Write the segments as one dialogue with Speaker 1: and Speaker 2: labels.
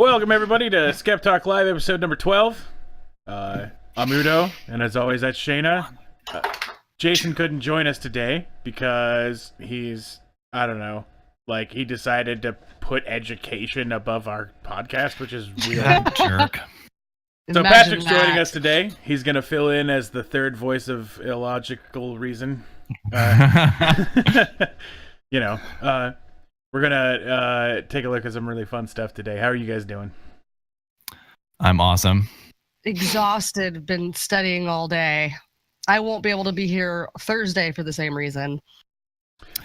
Speaker 1: Welcome everybody to Skeptalk Live episode number 12. I'm Udo, and as always, that's Shayna. Jason couldn't join us today because he's, I don't know, like he decided to put education above our podcast, which is weird.
Speaker 2: Jerk.
Speaker 1: So
Speaker 3: Imagine
Speaker 1: Patrick's
Speaker 3: that.
Speaker 1: joining us today. He's going to fill in as the third voice of illogical reason. We're going to take a look at some really fun stuff today. How are you guys doing?
Speaker 2: I'm awesome.
Speaker 3: Exhausted, been studying all day. I won't be able to be here Thursday for the same reason.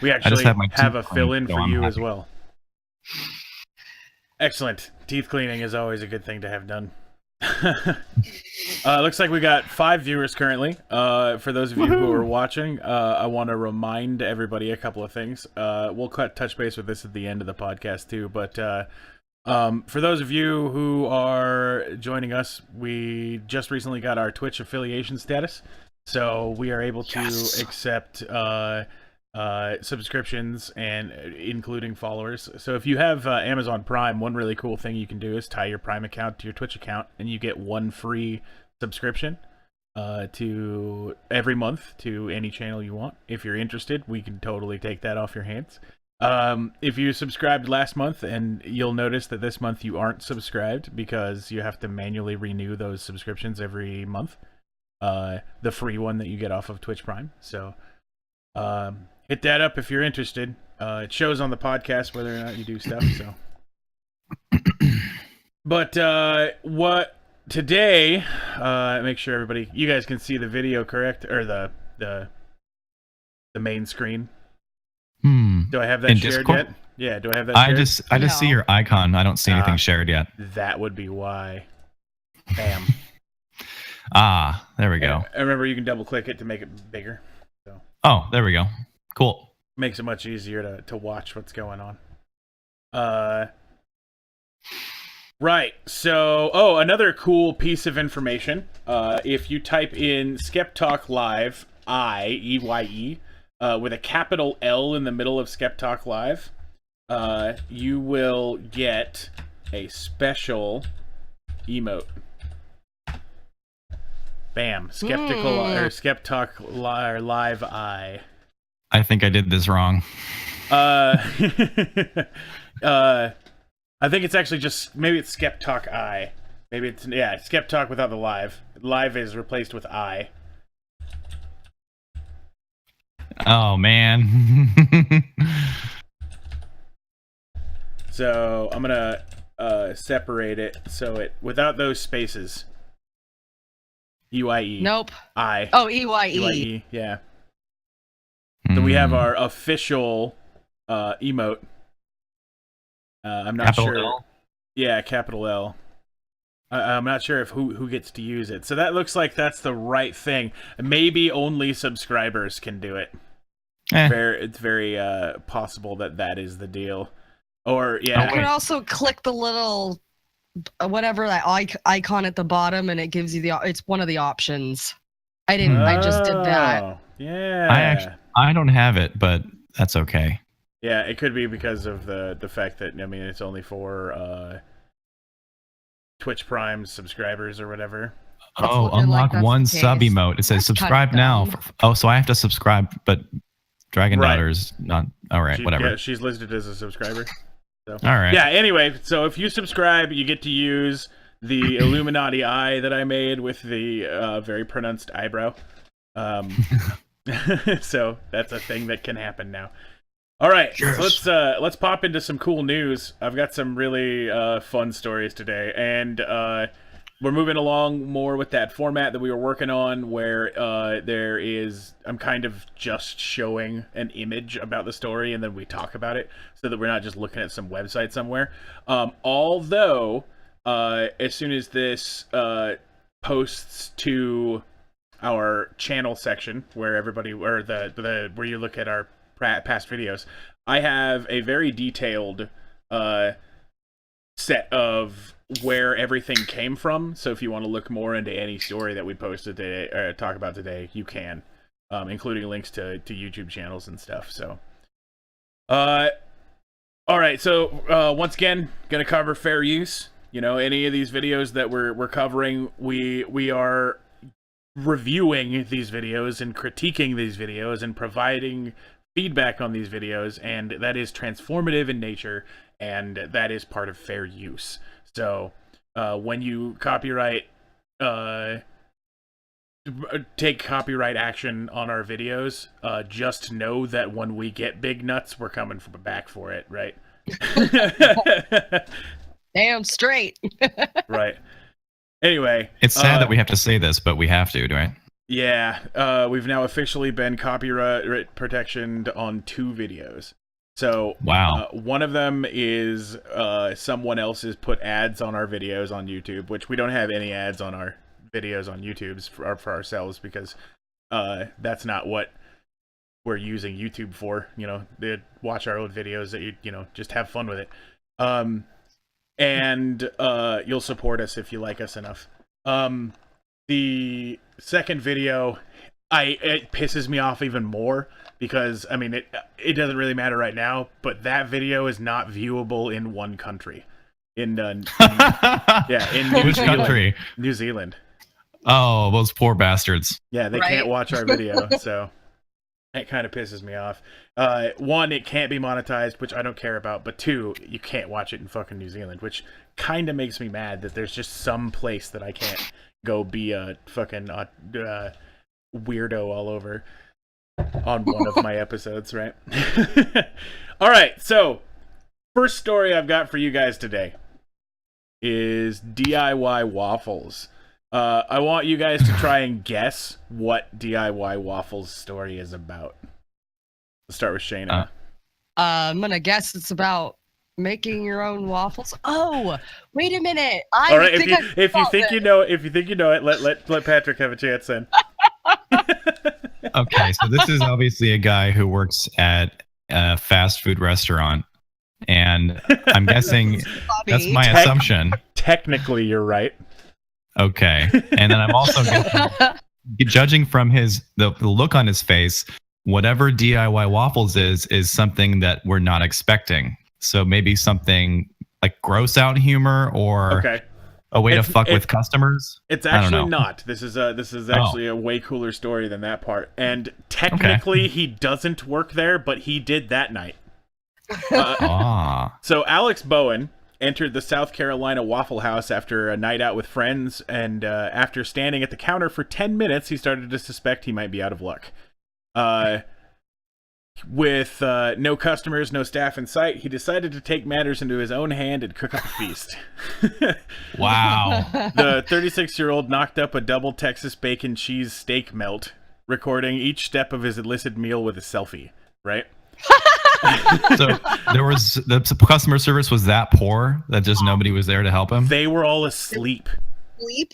Speaker 1: We actually have a
Speaker 2: teeth
Speaker 1: fill-in
Speaker 2: cleaned,
Speaker 1: for
Speaker 2: so
Speaker 1: you
Speaker 2: I'm
Speaker 1: as
Speaker 2: happy.
Speaker 1: well. Excellent. Teeth cleaning is always a good thing to have done. Looks like we got 5 viewers currently. For those of you who are watching, I want to remind everybody a couple of things. We'll touch base with this at the end of the podcast too, but for those of you who are joining us, we just recently got our Twitch affiliation status, so we are able to accept subscriptions and including followers. So if you have Amazon Prime, one really cool thing you can do is tie your Prime account to your Twitch account, and you get one free subscription to every month to any channel you want. If you're interested, we can totally take that off your hands. If you subscribed last month, and you'll notice that this month you aren't subscribed because you have to manually renew those subscriptions every month, the free one that you get off of Twitch Prime. So hit that up if you're interested. It shows on the podcast whether or not you do stuff. So, but what today? Make sure you guys can see the video, correct, or the main screen. Do I have that
Speaker 2: In
Speaker 1: shared
Speaker 2: Discord?
Speaker 1: yet? Yeah. Do I have that?
Speaker 2: I
Speaker 1: shared?
Speaker 2: just see your icon. I don't see anything shared yet.
Speaker 1: That would be why. Bam.
Speaker 2: There we go.
Speaker 1: And remember, you can double click it to make it bigger. So
Speaker 2: Oh, there we go. Cool.
Speaker 1: makes it much easier to watch what's going on. Right. So, another cool piece of information. If you type in Skeptalk Live, EYE, with a capital L in the middle of Skeptalk Live, you will get a special emote. Bam. Skeptical or Skeptalk Live I.
Speaker 2: I think I did this wrong.
Speaker 1: I think it's actually just, maybe it's Skeptalk I. Maybe it's, Skeptalk without the live. Live is replaced with I.
Speaker 2: Oh man.
Speaker 1: So I'm gonna separate it so it without those spaces. UIE.
Speaker 3: Nope.
Speaker 1: I.
Speaker 3: Oh, EYE.
Speaker 1: UIE. Yeah. So we have our official emote. I'm not
Speaker 2: Capital
Speaker 1: sure.
Speaker 2: L?
Speaker 1: Yeah, capital L. I'm not sure if who gets to use it. So that looks like that's the right thing. Maybe only subscribers can do it. It's very possible that is the deal. Or
Speaker 3: You can also click the little whatever that icon at the bottom, and it gives you it's one of the options. I just did that.
Speaker 1: Yeah.
Speaker 2: I don't have it, but that's okay.
Speaker 1: Yeah, it could be because of the fact that it's only for Twitch Prime subscribers or whatever.
Speaker 2: Unlock one sub emote. It says subscribe now. So I have to subscribe, but Dragon Daughter's not. All right, whatever.
Speaker 1: Yeah, she's listed as a subscriber. So.
Speaker 2: All right.
Speaker 1: Yeah, anyway, so if you subscribe, you get to use the Illuminati eye that I made with the very pronounced eyebrow. So that's a thing that can happen now. All right,
Speaker 2: Yes.
Speaker 1: so let's pop into some cool news. I've got some really fun stories today, and we're moving along more with that format that we were working on, where I'm kind of just showing an image about the story, and then we talk about it, so that we're not just looking at some website somewhere. Although, as soon as this posts to our channel section, where everybody, or where you look at our past videos, I have a very detailed set of where everything came from. So if you want to look more into any story that we posted today or talk about today, you can, including links to YouTube channels and stuff. So all right, so once again, gonna cover fair use. You know, any of these videos that we're covering, we are reviewing these videos and critiquing these videos and providing feedback on these videos, and that is transformative in nature, and that is part of fair use. So when you take copyright action on our videos, just know that when we get big nuts, we're coming back for it, right?
Speaker 3: Damn straight.
Speaker 1: Right. Anyway,
Speaker 2: it's sad that we have to say this, but we have to, right?
Speaker 1: Yeah, we've now officially been copyright protectioned on 2 videos. So
Speaker 2: wow,
Speaker 1: one of them is someone else has put ads on our videos on YouTube, which we don't have any ads on our videos on YouTube for ourselves, because that's not what we're using YouTube for. You know, they watch our old videos that you know, just have fun with it. And you'll support us if you like us enough. The second video, it pisses me off even more, because I mean it doesn't really matter right now, but that video is not viewable in one country. In New
Speaker 2: Which
Speaker 1: Zealand.
Speaker 2: Country?
Speaker 1: New Zealand.
Speaker 2: Oh, those poor bastards.
Speaker 1: Yeah, they can't watch our video, so it kind of pisses me off. 1, it can't be monetized, which I don't care about, but 2, you can't watch it in fucking New Zealand, which kind of makes me mad that there's just some place that I can't go be a fucking weirdo all over on one of my episodes, right? All right, so first story I've got for you guys today is DIY waffles. I want you guys to try and guess what DIY waffles story is about. Let's start with Shayna.
Speaker 3: I'm gonna guess it's about making your own waffles. Oh, wait a minute!
Speaker 1: All right, if you think you know it, let Patrick have a chance then.
Speaker 2: Okay, so this is obviously a guy who works at a fast food restaurant, and I'm guessing that's my assumption.
Speaker 1: Technically, you're right.
Speaker 2: Okay, and then I'm also judging from the look on his face, whatever DIY waffles is something that we're not expecting. So maybe something like gross out humor, or a way to fuck with customers.
Speaker 1: It's actually not. This is actually a way cooler story than that part. And technically, he doesn't work there, but he did that night. So Alex Bowen entered the South Carolina Waffle House after a night out with friends, and after standing at the counter for 10 minutes, he started to suspect he might be out of luck. With no customers, no staff in sight, he decided to take matters into his own hand and cook up a feast.
Speaker 2: Wow.
Speaker 1: The 36-year-old knocked up a double Texas bacon cheese steak melt, recording each step of his illicit meal with a selfie, right?
Speaker 2: So the customer service was that poor that just nobody was there to help him?
Speaker 1: They were all asleep.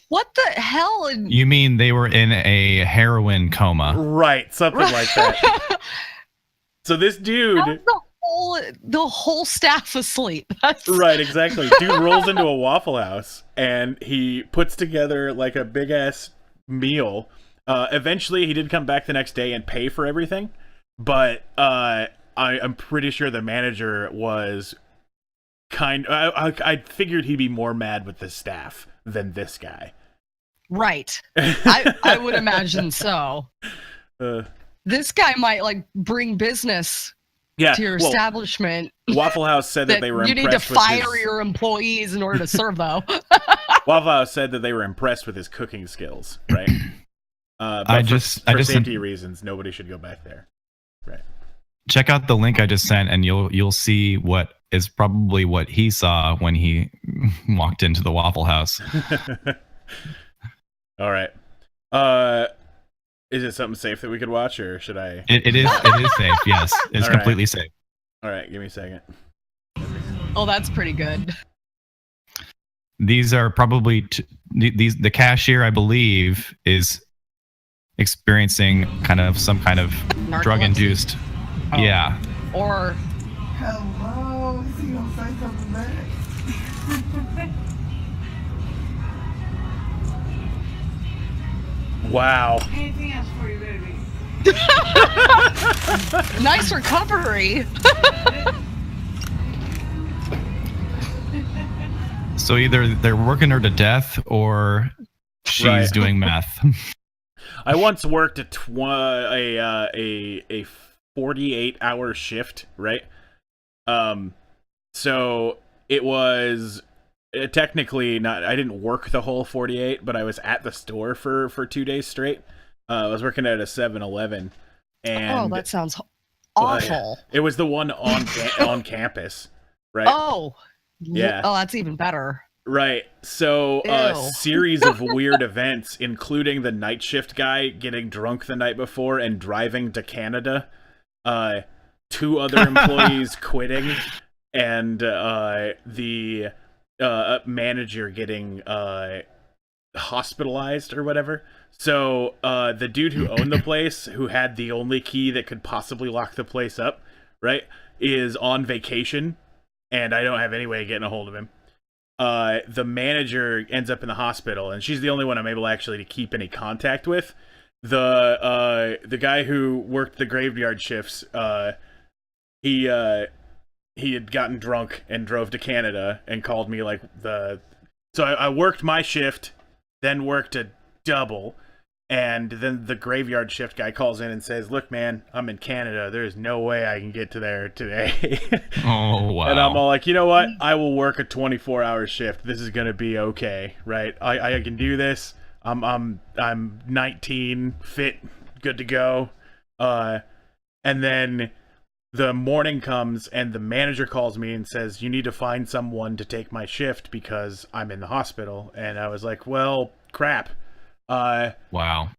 Speaker 3: What the hell?
Speaker 2: You mean they were in a heroin coma?
Speaker 1: Right, something like that. So this dude,
Speaker 3: the whole staff asleep.
Speaker 1: Right, exactly. Dude rolls into a Waffle House and he puts together like a big ass meal. Eventually, he did come back the next day and pay for everything, but I'm pretty sure the manager was I figured he'd be more mad with the staff than this guy.
Speaker 3: Right. I would imagine so. This guy might like bring business to your establishment.
Speaker 1: Waffle House said that they were
Speaker 3: you
Speaker 1: impressed
Speaker 3: need to fire your employees in order to serve, though.
Speaker 1: Waffle House said that they were impressed with his cooking skills, right? But for safety reasons, nobody should go back there. Right.
Speaker 2: Check out the link I just sent, and you'll see what is probably what he saw when he walked into the Waffle House.
Speaker 1: All right. Is it something safe that we could watch, or should I?
Speaker 2: It is safe. Yes, it's completely safe.
Speaker 1: All right, give me a second.
Speaker 3: Oh, that's pretty good.
Speaker 2: These are probably the cashier, I believe, is experiencing some kind of drug-induced.
Speaker 3: Oh.
Speaker 2: Yeah.
Speaker 3: Or.
Speaker 4: Hello, is he gonna say something back?
Speaker 1: Wow.
Speaker 4: Anything else for you, baby?
Speaker 3: Nice recovery.
Speaker 2: So either they're working her to death or she's
Speaker 1: Right.
Speaker 2: doing meth.
Speaker 1: I once worked a 48-hour shift, right? So it was technically not. I didn't work the whole 48, but I was at the store for 2 days straight. I was working at a 7-Eleven, and
Speaker 3: that sounds
Speaker 1: well,
Speaker 3: awful.
Speaker 1: it was the one on campus, right?
Speaker 3: Oh,
Speaker 1: Yeah.
Speaker 3: Oh, that's even better.
Speaker 1: Right. So a
Speaker 3: Ew.
Speaker 1: series of weird events, including the night shift guy getting drunk the night before and driving to Canada, 2 other employees quitting, and the manager getting hospitalized or whatever. So the dude who owned the place, who had the only key that could possibly lock the place up, right, is on vacation, and I don't have any way of getting a hold of him. The manager ends up in the hospital, and she's the only one I'm able actually to keep any contact with. The guy who worked the graveyard shifts, he had gotten drunk and drove to Canada and called me like so I worked my shift, then worked a double, and then the graveyard shift guy calls in and says, "Look, man, I'm in Canada. There's no way I can get to there today."
Speaker 2: Oh, wow.
Speaker 1: And I'm all like, you know what? I will work a 24-hour shift. This is gonna be okay, right? I can do this. I'm 19, fit, good to go. And then the morning comes and the manager calls me and says, "You need to find someone to take my shift because I'm in the hospital." And I was like, well, crap.
Speaker 2: Wow.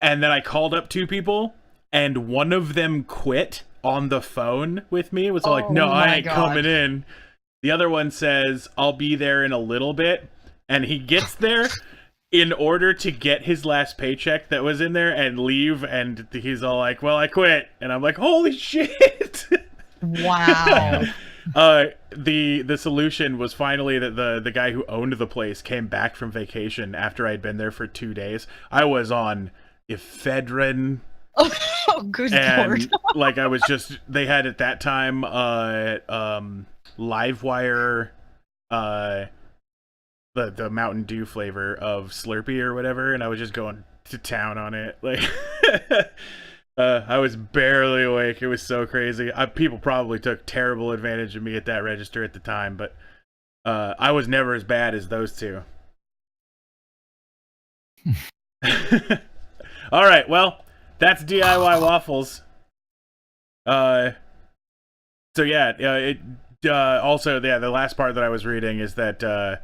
Speaker 1: And then I called up 2 people, and one of them quit on the phone with me. It was like, "No, I ain't coming in." The other one says, "I'll be there in a little bit." And he gets there in order to get his last paycheck that was in there and leave. And he's all like, "Well, I quit." And I'm like, holy shit.
Speaker 3: Wow.
Speaker 1: The solution was finally that the guy who owned the place came back from vacation after I'd been there for 2 days. I was on ephedrine,
Speaker 3: Oh, good lord.
Speaker 1: and like I was just, they had at that time Livewire, the Mountain Dew flavor of Slurpee or whatever, and I was just going to town on it. Like I was barely awake. It was so crazy. People probably took terrible advantage of me at that register at the time, but I was never as bad as those 2. All right, well, that's DIY waffles. So yeah, it also, yeah, the last part that I was reading is that the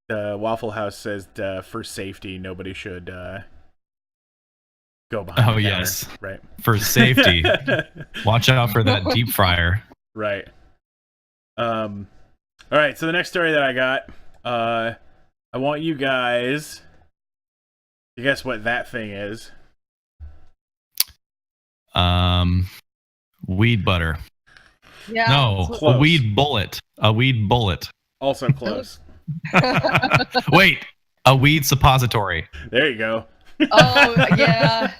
Speaker 1: Waffle House says for safety nobody should go behind the counter.
Speaker 2: Yes.
Speaker 1: Right.
Speaker 2: For safety. Watch out for that deep fryer.
Speaker 1: Right. All right, so the next story that I got, I want you guys to guess what that thing is.
Speaker 2: Weed butter.
Speaker 3: Yeah.
Speaker 2: No,
Speaker 1: Close.
Speaker 2: a weed bullet. A weed bullet.
Speaker 1: Also close.
Speaker 2: Wait, a weed suppository.
Speaker 1: There you go.
Speaker 3: Oh, yeah.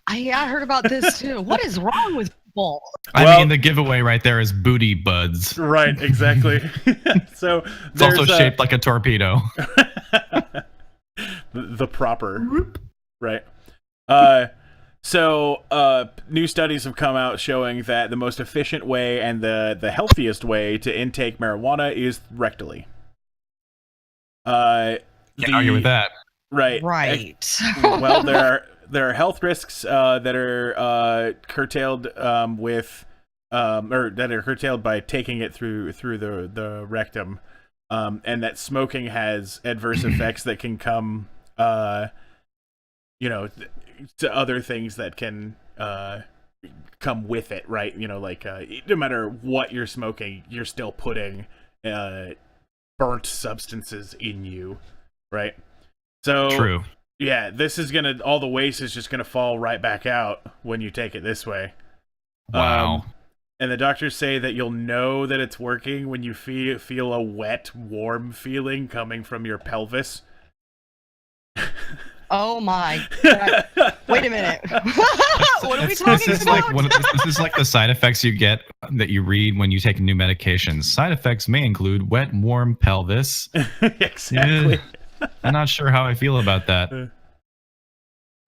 Speaker 3: I heard about this too. What is wrong with people?
Speaker 2: I mean, the giveaway right there is booty buds.
Speaker 1: Right, exactly. So
Speaker 2: It's also shaped like a torpedo.
Speaker 1: the proper, right? So new studies have come out showing that the most efficient way and the healthiest way to intake marijuana is rectally.
Speaker 2: Can't argue with that.
Speaker 1: Right.
Speaker 3: Right.
Speaker 1: Well, there are health risks that are curtailed with or that are curtailed by taking it through the rectum, and that smoking has adverse effects that can come to other things that can come with it, right? Like no matter what you're smoking, you're still putting burnt substances in you, right? So
Speaker 2: True.
Speaker 1: yeah, this is all the waste is just gonna fall right back out when you take it this way.
Speaker 2: Wow.
Speaker 1: And the doctors say that you'll know that it's working when you feel a wet, warm feeling coming from your pelvis.
Speaker 3: Oh my. Wait a minute. What are we
Speaker 2: This
Speaker 3: talking
Speaker 2: is
Speaker 3: about?
Speaker 2: like this is like the side effects you get that you read when you take new medications. Side effects may include wet, warm pelvis.
Speaker 1: Exactly.
Speaker 2: I'm not sure how I feel about that.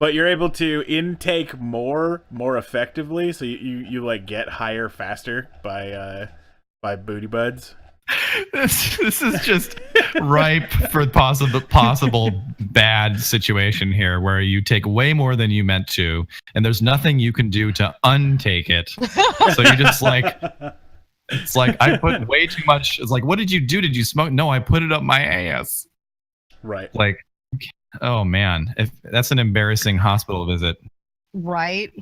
Speaker 1: But you're able to intake more effectively, so you like get higher faster by booty buds.
Speaker 2: This is just ripe for possible bad situation here, where you take way more than you meant to, and there's nothing you can do to untake it. So you just like, it's like I put way too much. It's like, what did you do? Did you smoke? No, I put it up my ass.
Speaker 1: Right.
Speaker 2: Like, oh man, if that's an embarrassing hospital visit.
Speaker 3: Right.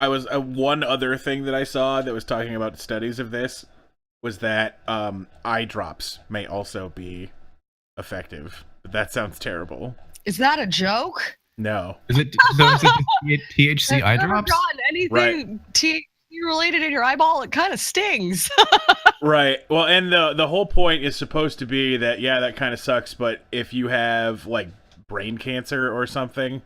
Speaker 1: I was one other thing that I saw that was talking about studies of this was that eye drops may also be effective. But that sounds terrible.
Speaker 3: Is that a joke?
Speaker 1: No.
Speaker 2: Is it THC eye
Speaker 3: I've never
Speaker 2: drops?
Speaker 3: gotten anything THC related in your eyeball. It kind of stings.
Speaker 1: Right. Well, and the whole point is supposed to be that, yeah, that kind of sucks, but if you have like brain cancer or something,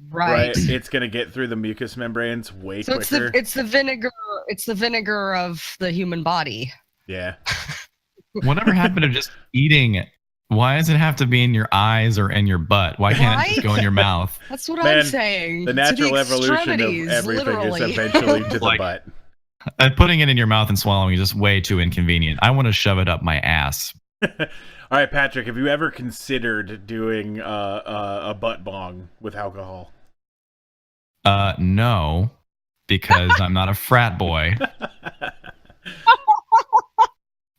Speaker 3: Right.
Speaker 1: it's going to get through the mucous membranes way
Speaker 3: So
Speaker 1: quicker.
Speaker 3: it's the vinegar of the human body.
Speaker 1: Yeah.
Speaker 2: Whatever happened to just eating? Why does it have to be in your eyes or in your butt? Why can't it just go in your mouth?
Speaker 3: That's what
Speaker 1: Man,
Speaker 3: I'm saying.
Speaker 1: The
Speaker 3: To
Speaker 1: natural evolution of
Speaker 3: extremities,
Speaker 1: everything
Speaker 3: literally.
Speaker 1: is eventually to the
Speaker 2: Like-
Speaker 1: butt.
Speaker 2: Putting it in your mouth and swallowing is just way too inconvenient. I want to shove it up my ass.
Speaker 1: All right, Patrick, have you ever considered doing a butt bong with alcohol?
Speaker 2: No, because I'm not a frat boy.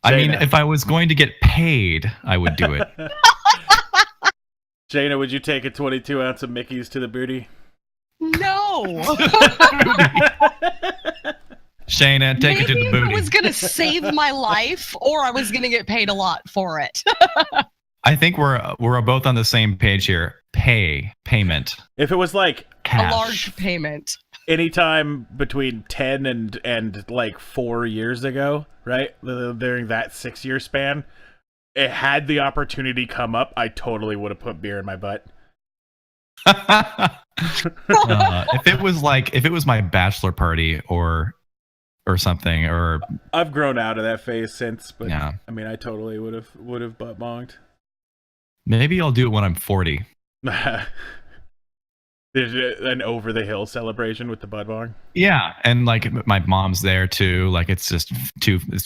Speaker 2: I mean,
Speaker 1: Jada.
Speaker 2: if I was going to get paid, I would do it.
Speaker 1: Jaina, would you take a 22 ounce of Mickey's to the booty?
Speaker 3: No.
Speaker 2: Shayna, take it to the
Speaker 3: Maybe
Speaker 2: booty.
Speaker 3: it was gonna save my life, or I was gonna get paid a lot for it.
Speaker 2: I think we're both on the same page here. Payment.
Speaker 1: If it was like
Speaker 2: Cash.
Speaker 3: A large payment.
Speaker 1: anytime between 10 and like 4 years ago, right? During that 6-year span, it had the opportunity come up, I totally would have put beer in my butt.
Speaker 2: If it was my bachelor party or something, or
Speaker 1: I've grown out of that phase since, but
Speaker 2: yeah,
Speaker 1: I mean, I totally would have butt bonged.
Speaker 2: maybe I'll do it when I'm 40.
Speaker 1: There's an over the hill celebration with the butt bong.
Speaker 2: Yeah, and like my mom's there too. Like it's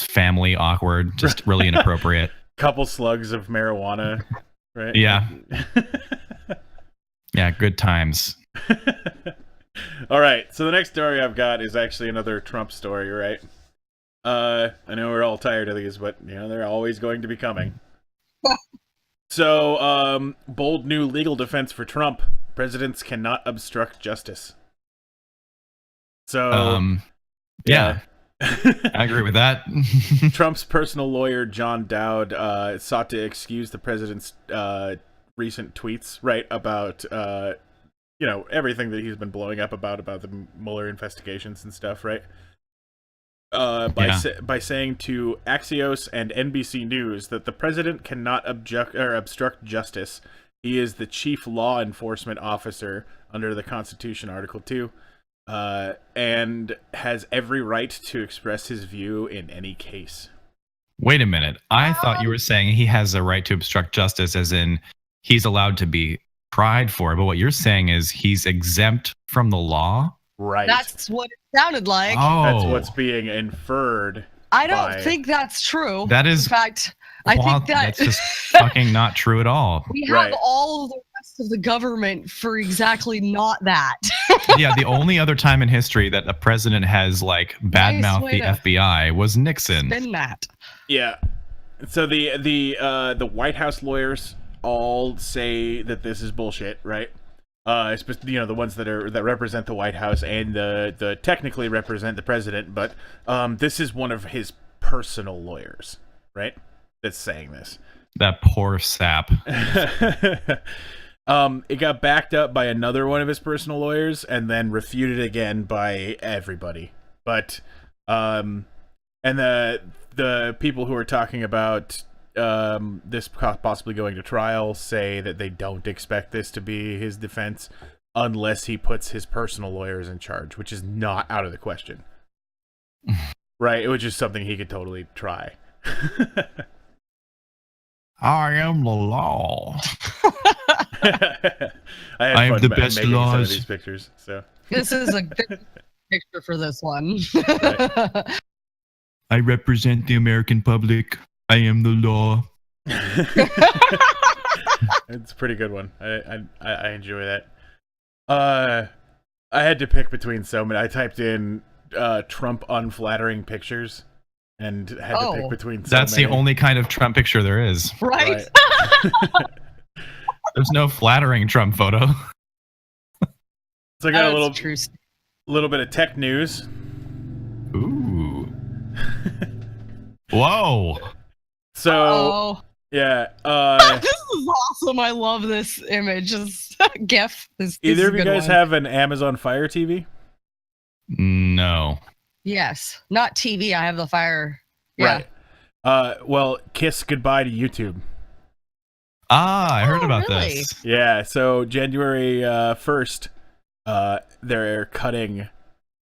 Speaker 2: family awkward, just really inappropriate.
Speaker 1: Couple slugs of marijuana, right?
Speaker 2: Yeah. Yeah, good times.
Speaker 1: All right, so the next story I've got is actually another Trump story, right? I know we're all tired of these, but they're always going to be coming. So, bold new legal defense for Trump: presidents cannot obstruct justice. So,
Speaker 2: yeah. I agree with that.
Speaker 1: Trump's personal lawyer John Dowd sought to excuse the president's recent tweets, right, about everything that he's been blowing up about the Mueller investigations and stuff, right? By saying to Axios and NBC News that the president cannot obstruct justice. He is the chief law enforcement officer under the Constitution, Article 2, and has every right to express his view in any case.
Speaker 2: Wait a minute. I thought you were saying he has a right to obstruct justice, as in he's allowed to be tried for it. But what you're saying is he's exempt from the law?
Speaker 1: Right.
Speaker 3: That's what it sounded like.
Speaker 2: Oh.
Speaker 1: That's what's being inferred.
Speaker 3: I don't think that's true.
Speaker 2: That is...
Speaker 3: In fact, I think
Speaker 2: that's just fucking not true at all.
Speaker 3: we have
Speaker 1: Right.
Speaker 3: all of the rest of the government for exactly not that.
Speaker 2: Yeah, the only other time in history that a president has badmouthed
Speaker 3: way
Speaker 2: the
Speaker 3: to
Speaker 2: FBI was Nixon.
Speaker 3: Spin that.
Speaker 1: Yeah. So the White House lawyers all say that this is bullshit, right? The ones that represent the White House and the technically represent the president, but this is one of his personal lawyers, right? That's saying this.
Speaker 2: That poor sap.
Speaker 1: It got backed up by another one of his personal lawyers and then refuted again by everybody. But and the people who are talking about this possibly going to trial say that they don't expect this to be his defense unless he puts his personal lawyers in charge, which is not out of the question. Right? Which is something he could totally try.
Speaker 2: I am the law.
Speaker 1: I
Speaker 2: have the best
Speaker 1: making some of
Speaker 2: laws.
Speaker 1: these pictures. So
Speaker 3: This is a good picture for this one.
Speaker 1: Right.
Speaker 2: I represent the American public. I am the law.
Speaker 1: It's a pretty good one. I enjoy that. I had to pick between so many. I typed in Trump unflattering pictures and had to pick between so
Speaker 2: That's
Speaker 1: many.
Speaker 2: the only kind of Trump picture there is.
Speaker 3: Right?
Speaker 2: There's no flattering Trump photo.
Speaker 1: So I got a
Speaker 3: That's true.
Speaker 1: little bit of tech news.
Speaker 2: Ooh. Whoa.
Speaker 1: So
Speaker 3: Oh,
Speaker 1: yeah,
Speaker 3: this is awesome. I love this image. This GIF. This
Speaker 1: either
Speaker 3: is
Speaker 1: of
Speaker 3: a
Speaker 1: you
Speaker 3: good
Speaker 1: guys
Speaker 3: one.
Speaker 1: have an Amazon Fire TV?
Speaker 2: No.
Speaker 3: Yes, not TV. I have the Fire. Yeah.
Speaker 1: Right. Well, kiss goodbye to YouTube.
Speaker 2: Ah, I heard
Speaker 3: Oh,
Speaker 2: about
Speaker 3: really?
Speaker 2: this.
Speaker 1: Yeah. So January 1st, they're cutting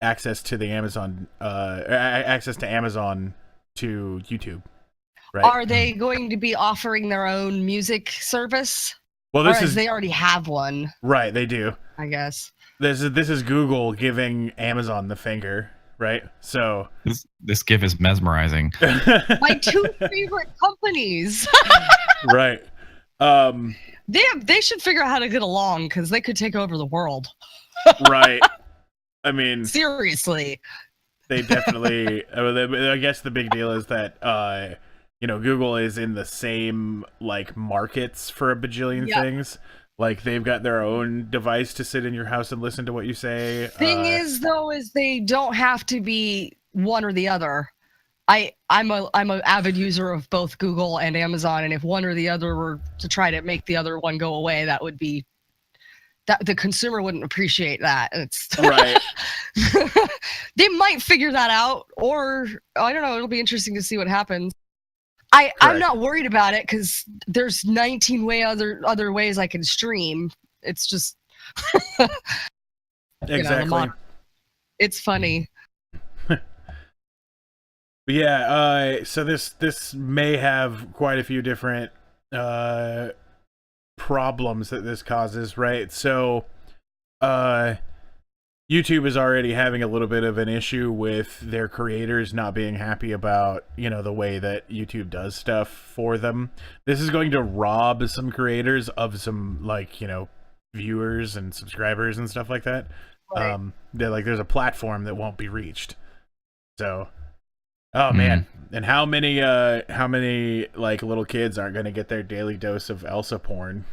Speaker 1: access to the Amazon, access to Amazon to YouTube. Right.
Speaker 3: Are they going to be offering their own music service?
Speaker 1: Well,
Speaker 3: Or
Speaker 1: this is
Speaker 3: they already have one,
Speaker 1: right. They do.
Speaker 3: I guess.
Speaker 1: This is Google giving Amazon the finger. Right. So
Speaker 2: This GIF is mesmerizing.
Speaker 3: My two favorite companies.
Speaker 1: right.
Speaker 3: They should figure out how to get along because they could take over the world.
Speaker 1: Right. I mean,
Speaker 3: Seriously.
Speaker 1: they definitely. I guess the big deal is that Google is in the same like markets for a bajillion
Speaker 3: Yep.
Speaker 1: things. Like they've got their own device to sit in your house and listen to what you say.
Speaker 3: Thing is they don't have to be one or the other. I'm an avid user of both Google and Amazon, and if one or the other were to try to make the other one go away, that would be that the consumer wouldn't appreciate that. It's
Speaker 1: right.
Speaker 3: They might figure that out, or I don't know. It'll be interesting to see what happens. I'm
Speaker 1: Correct.
Speaker 3: not worried about it because there's 19 other ways I can stream. It's just
Speaker 1: Exactly.
Speaker 3: it's funny.
Speaker 1: But yeah, so this may have quite a few different problems that this causes, right? So YouTube is already having a little bit of an issue with their creators not being happy about, the way that YouTube does stuff for them. This is going to rob some creators of some viewers and subscribers and stuff like that.
Speaker 3: Right.
Speaker 1: There's a platform that won't be reached. So oh man. And how many little kids aren't going to get their daily dose of Elsa porn?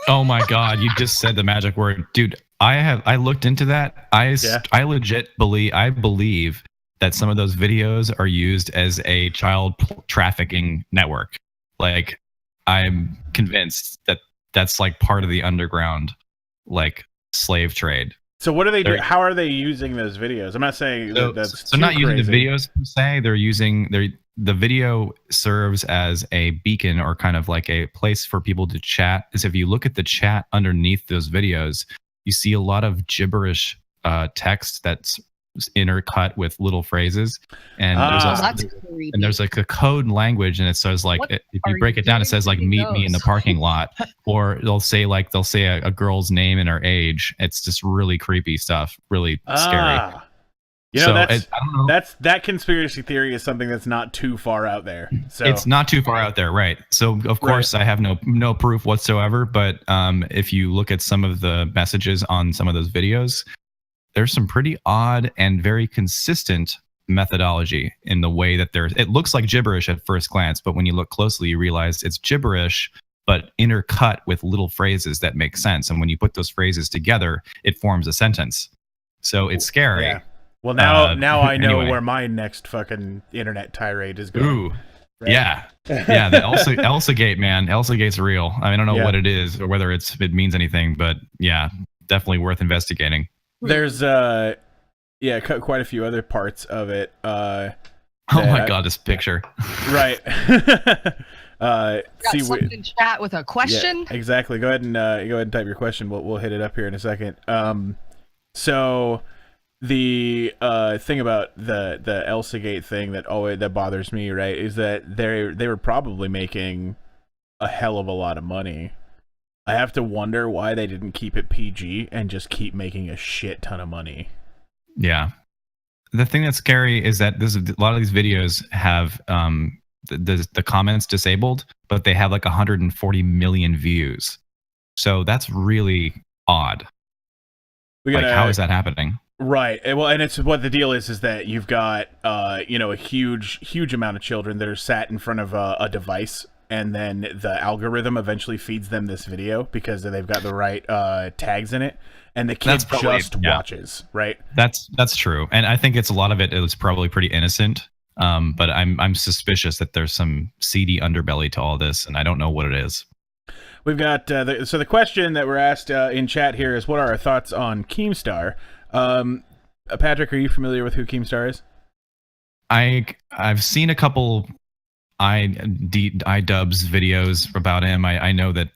Speaker 2: Oh my God, you just said the magic word. Dude, I looked into that. I legit believe that some of those videos are used as a child trafficking network. Like, I'm convinced that that's like part of the underground slave trade.
Speaker 1: So what are they doing? How are they using those videos? I'm not saying that's
Speaker 2: they're not using
Speaker 1: crazy.
Speaker 2: the videos per se. They're using the video serves as a beacon or kind of like a place for people to chat. Is if you look at the chat underneath those videos, you see a lot of gibberish text that's intercut with little phrases, and there's like a code language, and it says like if you break it down, it says like meet me in the parking lot, or they'll say a girl's name and her age. It's just really creepy stuff, really scary.
Speaker 1: That conspiracy theory is something that's not too far out there. So
Speaker 2: it's not too far out there, right? So of course I have no proof whatsoever, but if you look at some of the messages on some of those videos, there's some pretty odd and very consistent methodology in the way that it looks like gibberish at first glance, but when you look closely, you realize it's gibberish, but intercut with little phrases that make sense. And when you put those phrases together, it forms a sentence. So it's scary.
Speaker 1: Yeah. Well, now I know
Speaker 2: anyway.
Speaker 1: where my next fucking internet tirade is going.
Speaker 2: Ooh,
Speaker 1: right?
Speaker 2: yeah. The Elsa Gate, man. Elsa Gate's real. I don't know what it is or whether it means anything, but yeah, definitely worth investigating.
Speaker 1: There's quite a few other parts of it.
Speaker 2: Oh my god, this picture.
Speaker 1: Right.
Speaker 3: Got someone in chat with a question.
Speaker 1: Yeah, exactly. Go ahead and type your question. We'll hit it up here in a second. So the thing about the Elsa Gate thing that bothers me, right, is that they were probably making a hell of a lot of money. I have to wonder why they didn't keep it PG and just keep making a shit ton of money.
Speaker 2: Yeah. The thing that's scary is that a lot of these videos have the comments disabled, but they have like 140 million views. So that's really odd. How is that happening?
Speaker 1: Right. Well, and it's what the deal is that you've got a huge amount of children that are sat in front of a device, and then the algorithm eventually feeds them this video because they've got the right tags in it, and the kid just watches. Right. That's true, and I think a lot of it is probably pretty innocent. But I'm suspicious that there's some seedy underbelly to all this, and I don't know what it is. We've got the question that we're asked in chat here is, what are our thoughts on Keemstar? Patrick, are you familiar with who Keemstar is?
Speaker 2: I've seen a couple iDubbbz videos about him. I know that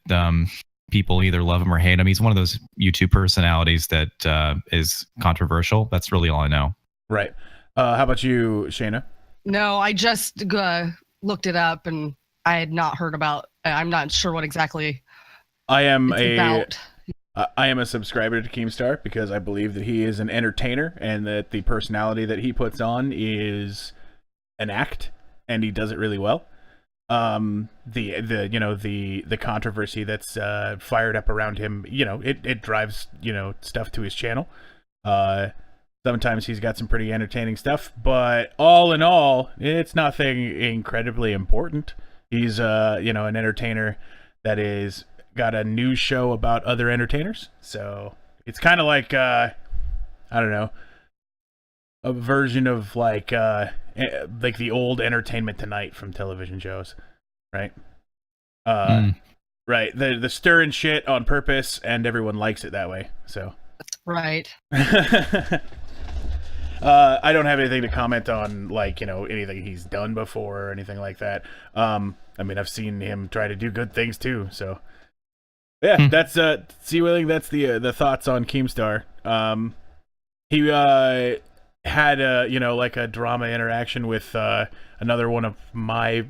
Speaker 2: people either love him or hate him. He's one of those YouTube personalities that is controversial. That's really all I know.
Speaker 1: Right. How about you, Shayna?
Speaker 3: No, I just looked it up, and I had not heard about. I'm not sure what exactly.
Speaker 1: I am
Speaker 3: about.
Speaker 1: I am a subscriber to Keemstar because I believe that he is an entertainer and that the personality that he puts on is an act, and he does it really well. The controversy that's fired up around him, it drives stuff to his channel. Sometimes he's got some pretty entertaining stuff, but all in all, it's nothing incredibly important. He's an entertainer that is got a news show about other entertainers, so it's kind of like I don't know, a version of like the old Entertainment Tonight from television shows, right? Right. The stirring shit on purpose, and everyone likes it that way. So
Speaker 3: right.
Speaker 1: I don't have anything to comment on, anything he's done before or anything like that. I mean, I've seen him try to do good things too. So, yeah, that's Seawilling. That's the thoughts on Keemstar. He had a drama interaction with another one of my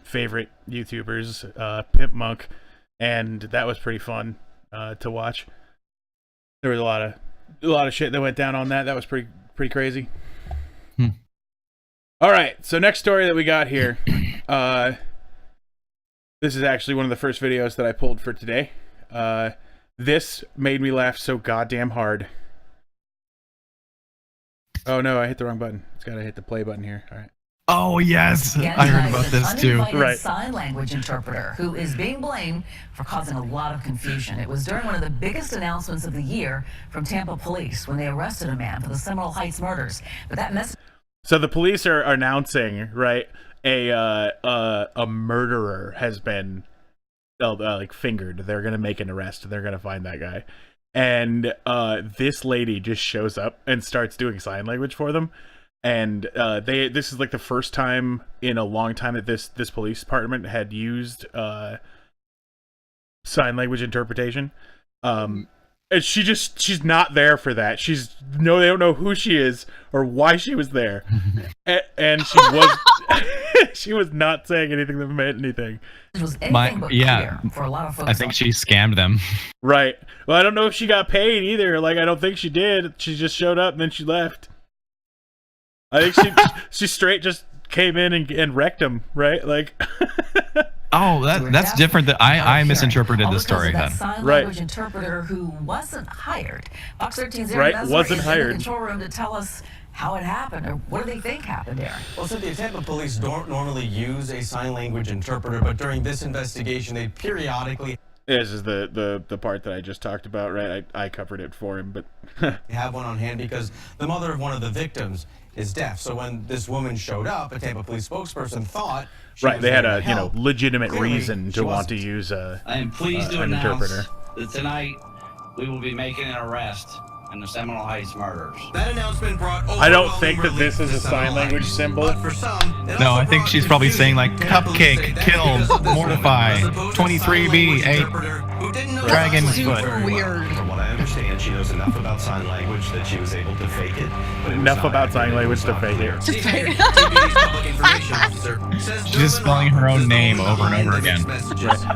Speaker 1: favorite YouTubers, Pimp Monk, and that was pretty fun to watch. There was a lot of shit that went down on that. That was pretty crazy. All right, so next story that we got here. This is actually one of the first videos that I pulled for today. This made me laugh so goddamn hard. Oh no, I hit the wrong button. It's gotta hit the play button here. All right.
Speaker 2: Oh yes, I heard about this too.
Speaker 5: Right. Sign language interpreter who is being blamed for causing a lot of confusion. It was during one of the biggest announcements of the year from Tampa police when they arrested a man for the Seminole Heights murders. But that message.
Speaker 1: So the police are announcing, right? A murderer has been fingered. They're gonna make an arrest. They're gonna find that guy, and this lady just shows up and starts doing sign language for them. And this is like the first time in a long time that this police department had used sign language interpretation. And she's not there for that. They don't know who she is or why she was there. And she was she was not saying anything that meant anything.
Speaker 5: It was anything but clear for a lot of folks.
Speaker 2: I think she scammed them.
Speaker 1: Right. Well, I don't know if she got paid either. I don't think she did. She just showed up and then she left. I think she straight just came in and wrecked him, right?
Speaker 2: Oh, that's different. I misinterpreted the story then.
Speaker 5: Sign language interpreter who wasn't hired. Fox 13's Aaron
Speaker 1: wasn't hired
Speaker 5: in the control room to tell us how it happened, or what do they think happened, Aaron?
Speaker 6: Well, so the Tampa police don't normally use a sign language interpreter, but during this investigation, they periodically.
Speaker 1: This is the part that I just talked about, right? I covered it for him, but
Speaker 6: have one on hand because the mother of one of the victims is deaf. So when this woman showed up, a Tampa police spokesperson thought
Speaker 1: they had a legitimate reason to want to use
Speaker 7: I am pleased to
Speaker 1: an
Speaker 7: announce
Speaker 1: interpreter.
Speaker 7: that tonight we will be making an arrest and the Seminole Heights murders.
Speaker 6: That announcement brought
Speaker 1: I don't think that this is a sign language symbol.
Speaker 6: But for some, it
Speaker 2: No,
Speaker 6: also
Speaker 2: I think
Speaker 6: brought
Speaker 2: she's probably saying like
Speaker 6: confusion.
Speaker 2: cupcake,
Speaker 6: Police say
Speaker 2: killed,
Speaker 6: that this
Speaker 2: mortify,
Speaker 6: woman was supposed
Speaker 2: 23B,
Speaker 6: sign language
Speaker 2: 8
Speaker 6: interpreter who didn't know
Speaker 2: dragon
Speaker 6: sign
Speaker 2: foot.
Speaker 6: language very well.
Speaker 3: Weird.
Speaker 8: From what I understand, she knows enough about sign language that she was able to fake it. But it was
Speaker 1: Enough
Speaker 8: not
Speaker 1: about sign
Speaker 8: accurate.
Speaker 1: language
Speaker 8: It
Speaker 1: to
Speaker 8: was
Speaker 1: fake
Speaker 8: not
Speaker 1: it.
Speaker 8: clear.
Speaker 6: Senior TPD's public information officer says
Speaker 2: She's just spelling her own name over and over again.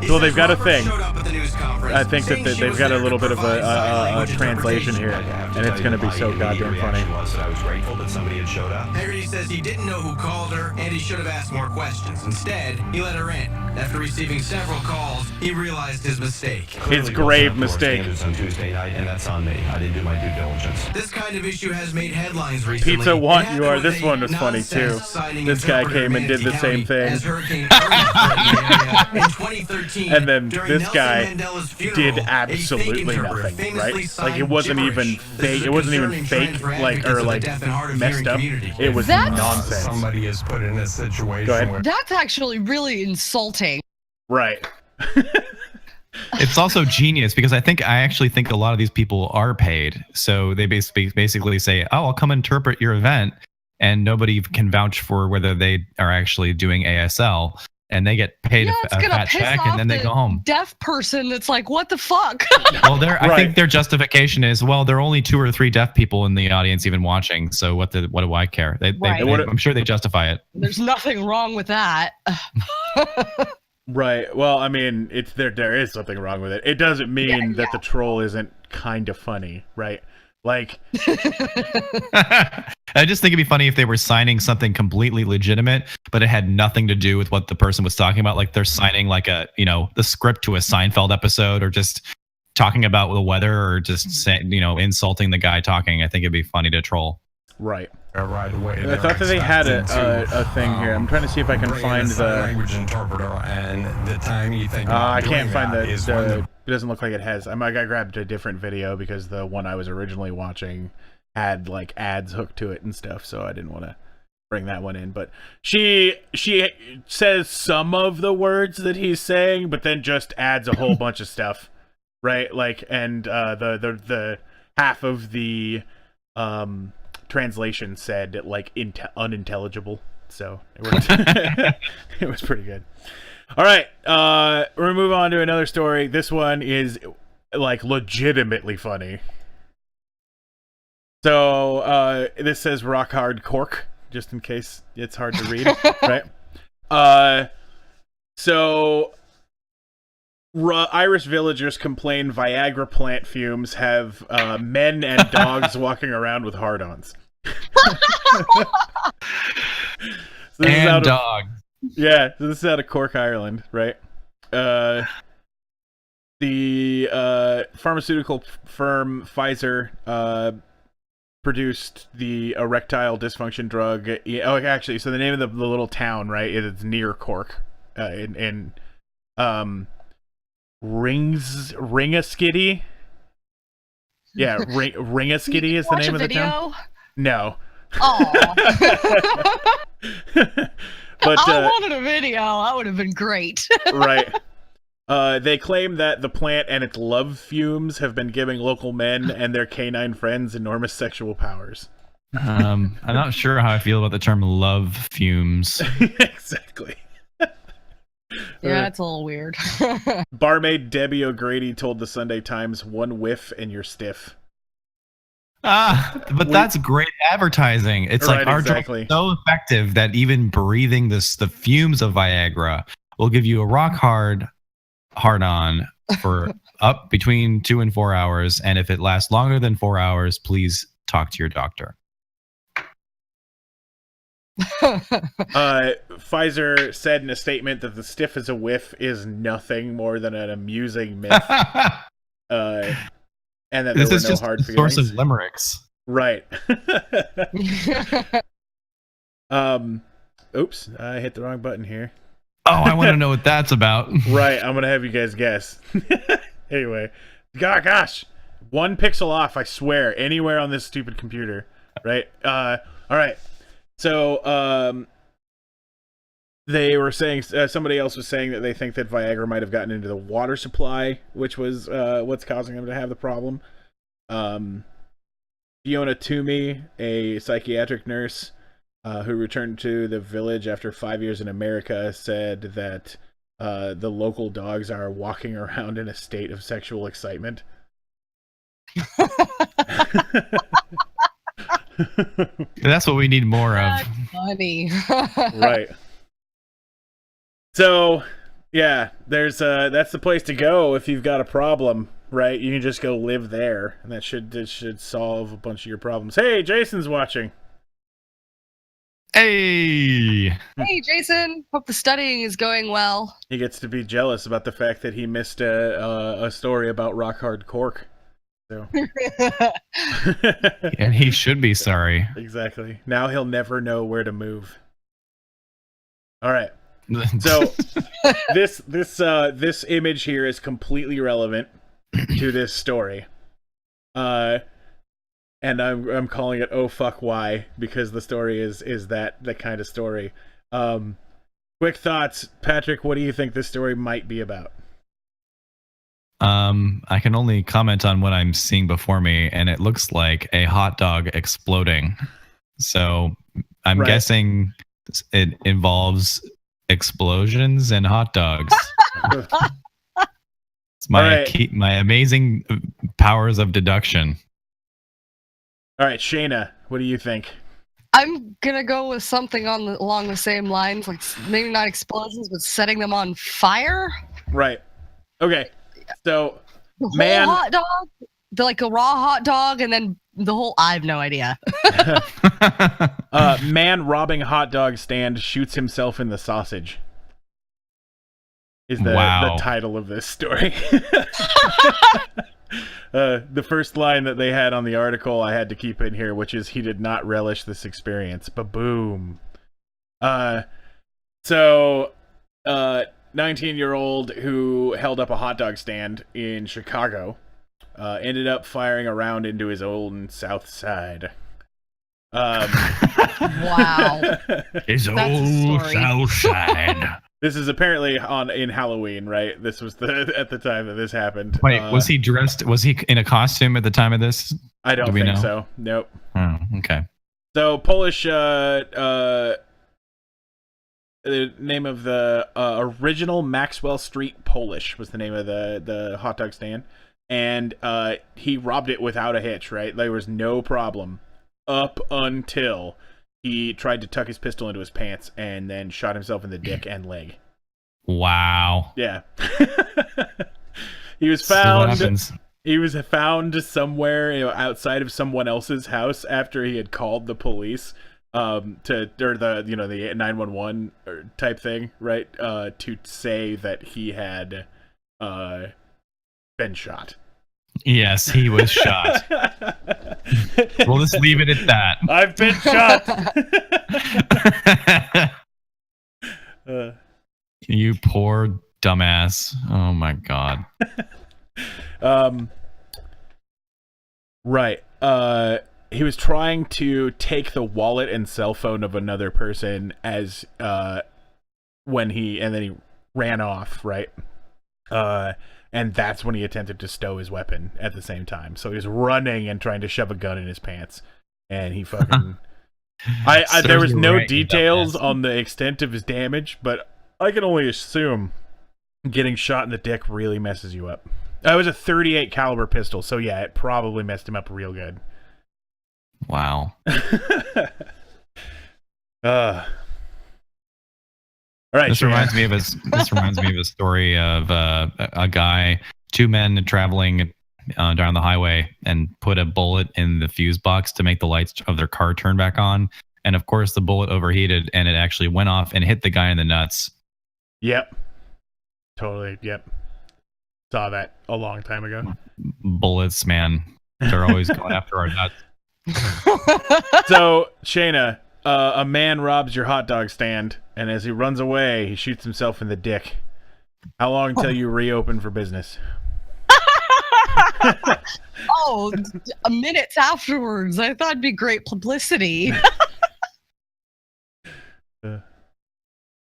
Speaker 1: Well, they've got a thing. I
Speaker 6: I
Speaker 1: think that they've got a little bit of a translation here, and it's going to be so goddamn funny.
Speaker 8: Was that I was grateful that somebody had showed up.
Speaker 6: Haggerty says he didn't know who called her, and he should have asked more questions. Instead, he let her in. After receiving several calls, he realized his mistake.
Speaker 1: His grave mistake.
Speaker 8: On Tuesday night, and that's on me. I didn't do my due diligence.
Speaker 6: This kind of issue has made headlines recently.
Speaker 1: Pizza Want
Speaker 6: It
Speaker 1: You
Speaker 6: happened
Speaker 1: Are.
Speaker 6: with
Speaker 1: This
Speaker 6: a
Speaker 1: one was funny too.
Speaker 6: nonsense signing
Speaker 1: This guy
Speaker 6: interpreter
Speaker 1: came and did the
Speaker 6: Manatee
Speaker 1: same thing.
Speaker 6: County as Hurricane Irma threatened the area in 2013.
Speaker 1: And then
Speaker 6: During
Speaker 1: this
Speaker 6: Nelson
Speaker 1: guy
Speaker 6: Mandela's funeral,
Speaker 1: did
Speaker 6: a fake
Speaker 1: absolutely
Speaker 6: interpreter
Speaker 1: nothing,
Speaker 6: famously
Speaker 1: right?
Speaker 6: signed
Speaker 1: Like it wasn't even
Speaker 6: gibberish. This
Speaker 1: fake.
Speaker 6: is
Speaker 1: It wasn't even
Speaker 6: concerning
Speaker 1: fake,
Speaker 6: trend for
Speaker 1: like
Speaker 6: advocates
Speaker 1: or
Speaker 6: of the
Speaker 1: like
Speaker 6: deaf and hard of
Speaker 1: messed
Speaker 6: hearing
Speaker 1: up.
Speaker 6: community.
Speaker 1: It was
Speaker 3: That's-
Speaker 1: nonsense.
Speaker 9: Somebody is put in a situation
Speaker 1: Go ahead.
Speaker 9: where
Speaker 3: That's actually really insulting.
Speaker 1: Right.
Speaker 2: It's also genius because I actually think a lot of these people are paid. So they basically say, "Oh, I'll come interpret your event," and nobody can vouch for whether they are actually doing ASL, and they get paid
Speaker 3: Yeah,
Speaker 2: a
Speaker 3: it's gonna
Speaker 2: fat
Speaker 3: piss
Speaker 2: check,
Speaker 3: off
Speaker 2: and then they
Speaker 3: the
Speaker 2: go home.
Speaker 3: deaf person that's like, what the fuck?
Speaker 2: Well, I
Speaker 1: Right.
Speaker 2: think their justification is, well, there are only 2 or 3 deaf people in the audience even watching, so what do I care?
Speaker 3: Right.
Speaker 2: I'm sure they justify it.
Speaker 3: There's nothing wrong with that.
Speaker 1: Right. Well, I mean, it's there is something wrong with it. It doesn't mean that the troll isn't kind of funny, right? Like
Speaker 2: I just think it'd be funny if they were signing something completely legitimate, but it had nothing to do with what the person was talking about. Like they're signing like the script to a Seinfeld episode, or just talking about the weather, or just saying, insulting the guy talking. I think it'd be funny to troll.
Speaker 1: right.
Speaker 9: right away.
Speaker 1: I thought that they had a thing here. I'm trying to see if I can find
Speaker 9: sign
Speaker 1: the.
Speaker 9: language interpreter, and the time you think
Speaker 1: I can't
Speaker 9: doing
Speaker 1: find
Speaker 9: that
Speaker 1: the.
Speaker 9: is when the
Speaker 1: It doesn't look like it has. I grabbed a different video because the one I was originally watching had like ads hooked to it and stuff, so I didn't want to bring that one in. But she says some of the words that he's saying, but then just adds a whole bunch of stuff, right? Like, and the half of the translation said like unintelligible, so it worked. It was pretty good. All right, we're gonna move on to another story. This one is like legitimately funny. So this says rock hard Cork, just in case it's hard to read, right? So Irish villagers complain Viagra plant fumes have men and dogs walking around with hard-ons. So this is out
Speaker 2: And
Speaker 1: of-
Speaker 2: dog.
Speaker 1: Yeah, so this is out of Cork, Ireland, right? The pharmaceutical firm Pfizer produced the erectile dysfunction drug. Oh, actually, so the name of the little town, right? It's near Cork, in Ringaskiddy. Yeah, Ringaskiddy is the
Speaker 3: Watch
Speaker 1: name
Speaker 3: a
Speaker 1: of the town.
Speaker 3: video?
Speaker 1: No.
Speaker 3: Oh.
Speaker 1: But
Speaker 3: I wanted a video. That would have been great.
Speaker 1: right. They claim that the plant and its love fumes have been giving local men and their canine friends enormous sexual powers.
Speaker 2: I'm not sure how I feel about the term love fumes.
Speaker 1: Exactly.
Speaker 3: Yeah, it's a little weird.
Speaker 1: Barmaid Debbie O'Grady told the Sunday Times, "One whiff and you're stiff."
Speaker 2: But that's great advertising. It's
Speaker 1: Right,
Speaker 2: like our
Speaker 1: exactly.
Speaker 2: drug is so effective that even breathing the fumes of Viagra will give you a rock hard on for up between 2 and 4 hours, and if it lasts longer than 4 hours, please talk to your doctor.
Speaker 1: Pfizer said in a statement that the stiff as a whiff is nothing more than an amusing myth, and that there
Speaker 2: This
Speaker 1: were
Speaker 2: is
Speaker 1: no
Speaker 2: just
Speaker 1: hard
Speaker 2: the source
Speaker 1: feelings.
Speaker 2: of limericks.
Speaker 1: Right. Oops, I hit the wrong button here.
Speaker 2: Oh, I want to know what that's about.
Speaker 1: Right, I'm gonna have you guys guess. Anyway, gosh, 1 pixel off, I swear, anywhere on this stupid computer. Right. All right. So, they were saying somebody else was saying that they think that Viagra might have gotten into the water supply, which was what's causing them to have the problem. Fiona Toomey, a psychiatric nurse who returned to the village after 5 years in America, said that the local dogs are walking around in a state of sexual excitement.
Speaker 2: That's what we need more of.
Speaker 3: Funny.
Speaker 1: Right. So, yeah, that's the place to go if you've got a problem, right? You can just go live there, and that should solve a bunch of your problems. Hey, Jason's watching.
Speaker 2: Hey.
Speaker 3: Hey, Jason. Hope the studying is going well.
Speaker 1: He gets to be jealous about the fact that he missed a story about rock hard Cork. So.
Speaker 2: And he should be sorry.
Speaker 1: Exactly. Now he'll never know where to move. All right. So this image here is completely relevant to this story. And I'm calling it "Oh fuck why," because the story is that the kind of story. Quick thoughts, Patrick. What do you think this story might be about?
Speaker 2: I can only comment on what I'm seeing before me, and it looks like a hot dog exploding. So I'm guessing it involves explosions and hot dogs. It's my amazing powers of deduction.
Speaker 1: All right, Shayna, what do you think?
Speaker 3: I'm gonna go with something along the same lines, like maybe not explosions, but setting them on fire.
Speaker 1: Right. Okay. So,
Speaker 3: the whole hot dog, like a raw hot dog, and then the whole. I have no idea.
Speaker 1: Man robbing hot dog stand shoots himself in the sausage. Is the title of this story. The first line that they had on the article I had to keep in here, which is he did not relish this experience. Ba-boom. 19-year-old who held up a hot dog stand in Chicago ended up firing a round into his own South Side.
Speaker 3: Wow.
Speaker 2: His old South Side.
Speaker 1: This is apparently in Halloween, right? This was at the time that this happened.
Speaker 2: Wait, was he dressed? Was he in a costume at the time of this?
Speaker 1: I don't think so. Nope.
Speaker 2: Oh, okay.
Speaker 1: So Polish, the name of the original Maxwell Street Polish was the name of the hot dog stand, and he robbed it without a hitch. Right, there was no problem up until he tried to tuck his pistol into his pants and then shot himself in the dick and leg.
Speaker 2: Wow.
Speaker 1: Yeah. He was found.
Speaker 2: So what happens?
Speaker 1: He was found somewhere, outside of someone else's house after he had called the police, the 911 type thing, right? To say that he had been shot.
Speaker 2: Yes, he was shot. We'll just leave it at that.
Speaker 1: I've been shot.
Speaker 2: You poor dumbass. Oh my god.
Speaker 1: Right. He was trying to take the wallet and cell phone of another person and then he ran off, right? And that's when he attempted to stow his weapon at the same time. So he was running and trying to shove a gun in his pants, and he fucking. There was no details on the extent of his damage, but I can only assume getting shot in the dick really messes you up. It was a .38 caliber pistol, so yeah, it probably messed him up real good.
Speaker 2: Wow.
Speaker 1: All right,
Speaker 2: this reminds me of a story of a guy, two men traveling down the highway and put a bullet in the fuse box to make the lights of their car turn back on. And of course, the bullet overheated and it actually went off and hit the guy in the nuts.
Speaker 1: Yep. Totally. Yep. Saw that a long time ago.
Speaker 2: Bullets, man. They're always going after our nuts.
Speaker 1: So, Shayna, a man robs your hot dog stand, and as he runs away, he shoots himself in the dick. How long until you reopen for business?
Speaker 3: Minutes afterwards. I thought it'd be great publicity.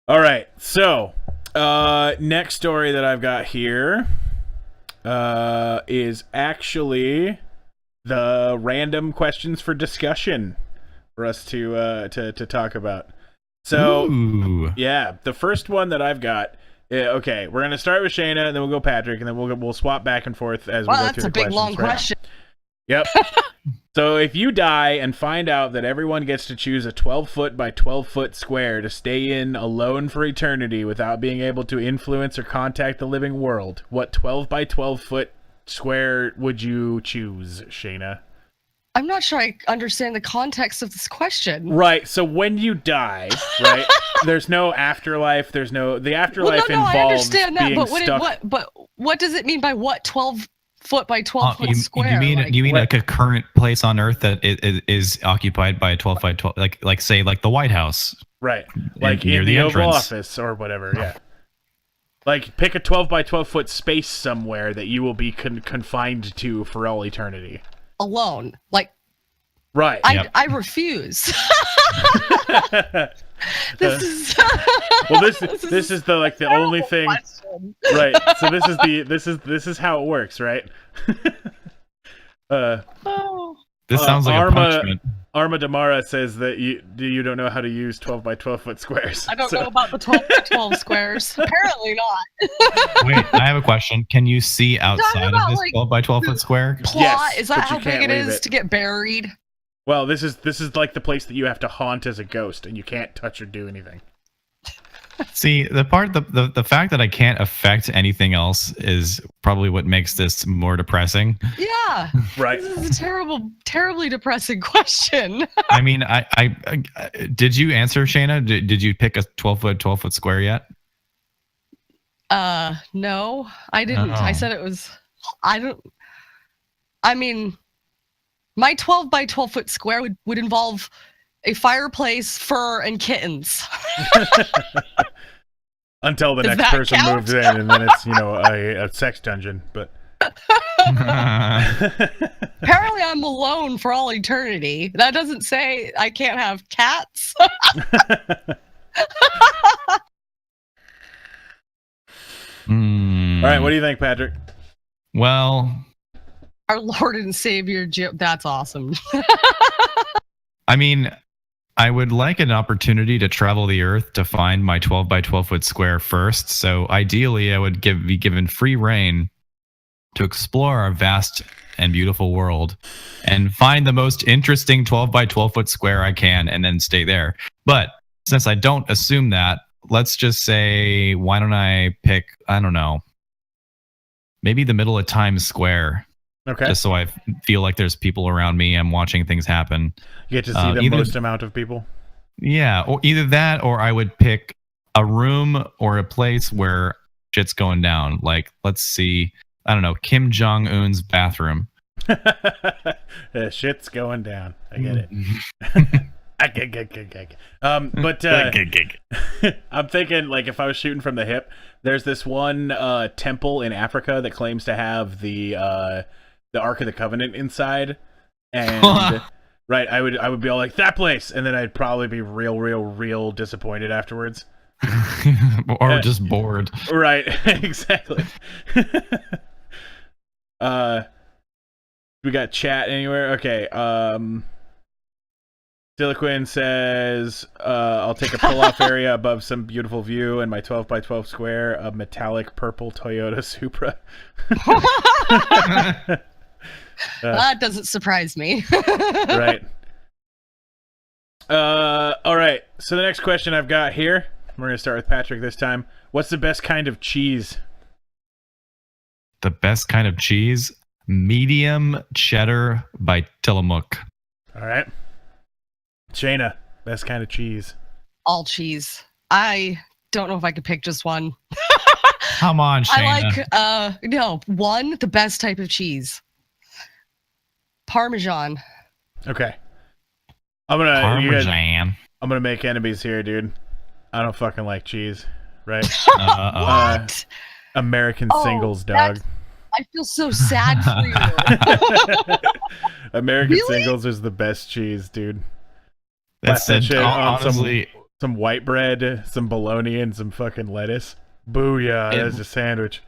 Speaker 1: All right, so next story that I've got here is actually the random questions for discussion for us to talk about. So,
Speaker 2: Ooh.
Speaker 1: yeah, the first one that I've got. Okay, we're gonna start with Shayna, and then we'll go Patrick, and then we'll swap back and forth as we go through the questions.
Speaker 3: That's a big long question.
Speaker 1: Yep. So if you die and find out that everyone gets to choose a 12-foot by 12-foot square to stay in alone for eternity without being able to influence or contact the living world, what 12 by 12-foot square would you choose, Shayna?
Speaker 3: I'm not sure I understand the context of this question.
Speaker 1: Right. So when you die, right? There's no afterlife. The afterlife involves
Speaker 3: I understand that,
Speaker 1: being
Speaker 3: but
Speaker 1: stuck.
Speaker 3: what does it mean by what 12 foot by 12 foot square?
Speaker 2: You mean like a current place on Earth that is occupied by a 12 by 12, like say like the White House,
Speaker 1: right? Like
Speaker 2: near
Speaker 1: in
Speaker 2: the
Speaker 1: Oval
Speaker 2: entrance.
Speaker 1: Office or whatever. Yeah. Like pick a 12 by 12 foot space somewhere that you will be confined to for all eternity.
Speaker 3: Alone, like.
Speaker 1: Right.
Speaker 3: I refuse. This is
Speaker 1: well. This is the only thing.
Speaker 3: Question.
Speaker 1: Right. So this is how it works, right?
Speaker 2: This sounds like a punishment.
Speaker 1: Arma Damara says that you don't know how to use 12 by 12 foot squares.
Speaker 3: I don't know about the 12 by 12 squares. Apparently not.
Speaker 2: Wait, I have a question. Can you see outside of this
Speaker 3: like,
Speaker 2: 12 by 12 foot square?
Speaker 3: Plot?
Speaker 1: Yes,
Speaker 3: is that
Speaker 1: but you
Speaker 3: how big
Speaker 1: can't
Speaker 3: it
Speaker 1: leave
Speaker 3: is
Speaker 1: it.
Speaker 3: to get buried?
Speaker 1: Well, this is like the place that you have to haunt as a ghost, and you can't touch or do anything.
Speaker 2: See, the fact that I can't affect anything else is probably what makes this more depressing.
Speaker 3: Yeah.
Speaker 1: Right.
Speaker 3: This is a terribly depressing question.
Speaker 2: I mean, I did you answer, Shayna? Did you pick a 12 foot square yet?
Speaker 3: No, I didn't.
Speaker 2: Oh.
Speaker 3: I said it was. I mean, my 12 by 12 foot square would involve a fireplace, fur, and kittens.
Speaker 1: Until the
Speaker 3: Does
Speaker 1: next
Speaker 3: that
Speaker 1: person
Speaker 3: count?
Speaker 1: moves in, and then it's a sex dungeon. But
Speaker 3: Apparently, I'm alone for all eternity. That doesn't say I can't have cats.
Speaker 1: All right, what do you think, Patrick?
Speaker 2: Well,
Speaker 3: Our Lord and Savior, that's awesome.
Speaker 2: I mean, I would like an opportunity to travel the Earth to find my 12 by 12 foot square first. So ideally, I would be given free reign to explore our vast and beautiful world and find the most interesting 12 by 12 foot square I can and then stay there. But since I don't assume that, let's just say, why don't I pick, I don't know, maybe the middle of Times Square.
Speaker 1: Okay.
Speaker 2: Just so I feel like there's people around me. I'm watching things happen.
Speaker 1: You get to see the
Speaker 2: either,
Speaker 1: most amount of people.
Speaker 2: Yeah, or either that, or I would pick a room or a place where shit's going down. Like, let's see, I don't know, Kim Jong Un's bathroom.
Speaker 1: Shit's going down. I get it. But I'm thinking, like, if I was shooting from the hip, there's this one temple in Africa that claims to have the Ark of the Covenant inside, and right, I would be all like, that place, and then I'd probably be real disappointed afterwards.
Speaker 2: Or just bored.
Speaker 1: Right, exactly. We got chat anywhere? Okay. Silaquin says, I'll take a pull-off area above some beautiful view and my 12 by 12 square of metallic purple Toyota Supra.
Speaker 3: That doesn't surprise me.
Speaker 1: Right. All right. So the next question I've got here, we're going to start with Patrick this time. What's the best kind of cheese?
Speaker 2: The best kind of cheese? Medium cheddar by Tillamook.
Speaker 1: All right. Shayna, best kind of cheese.
Speaker 3: All cheese. I don't know if I could pick just one.
Speaker 2: Come on, Shayna.
Speaker 3: I like, the best type of cheese. Parmesan.
Speaker 1: Okay. I'm gonna
Speaker 2: Parmesan.
Speaker 1: I'm gonna make enemies here, dude. I don't fucking like cheese, right?
Speaker 3: What?
Speaker 1: American singles, dog.
Speaker 3: I feel so sad for you.
Speaker 1: American
Speaker 3: Really?
Speaker 1: singles is the best cheese, dude.
Speaker 2: That's
Speaker 1: Slap that shit on
Speaker 2: honestly.
Speaker 1: some white bread, some bologna, and some fucking lettuce. Booyah! That's a sandwich.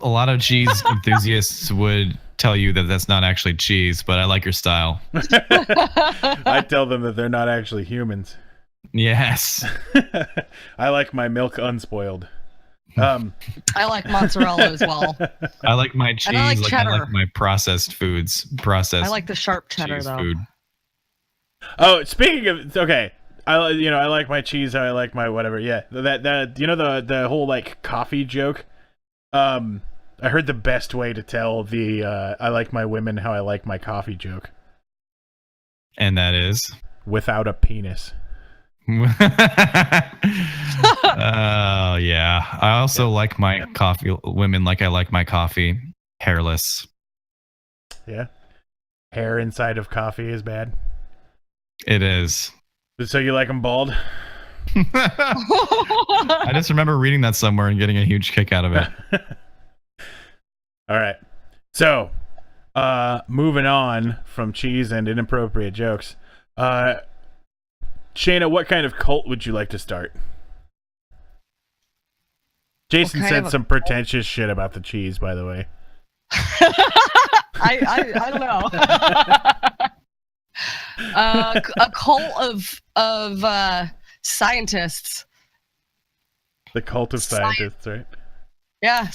Speaker 2: A lot of cheese enthusiasts would tell you that that's not actually cheese, but I like your style.
Speaker 1: I tell them that they're not actually humans.
Speaker 2: Yes.
Speaker 1: I like my milk unspoiled.
Speaker 3: I like mozzarella as well.
Speaker 2: I like my cheese
Speaker 3: I like
Speaker 2: like
Speaker 3: cheddar.
Speaker 2: I like my processed foods. Processed
Speaker 3: I like the sharp cheddar
Speaker 2: cheese
Speaker 3: though.
Speaker 2: food.
Speaker 1: Oh, speaking of, okay, I like my cheese. I like my whatever. Yeah, that the whole like coffee joke. I heard the best way to tell the I like my women how I like my coffee joke
Speaker 2: And that is
Speaker 1: without a penis.
Speaker 2: oh yeah. I also like my coffee women like I like my coffee hairless.
Speaker 1: Yeah, hair inside of coffee is bad.
Speaker 2: It is.
Speaker 1: So you like them bald?
Speaker 2: I just remember reading that somewhere and getting a huge kick out of it.
Speaker 1: All right. So, moving on from cheese and inappropriate jokes. Shayna, what kind of cult would you like to start? Jason
Speaker 3: What kind
Speaker 1: said
Speaker 3: of a
Speaker 1: some pretentious shit about the cheese, by the way.
Speaker 3: I don't know. A cult of scientists.
Speaker 1: The cult of
Speaker 3: Science.
Speaker 1: scientists, right?
Speaker 3: Yeah, a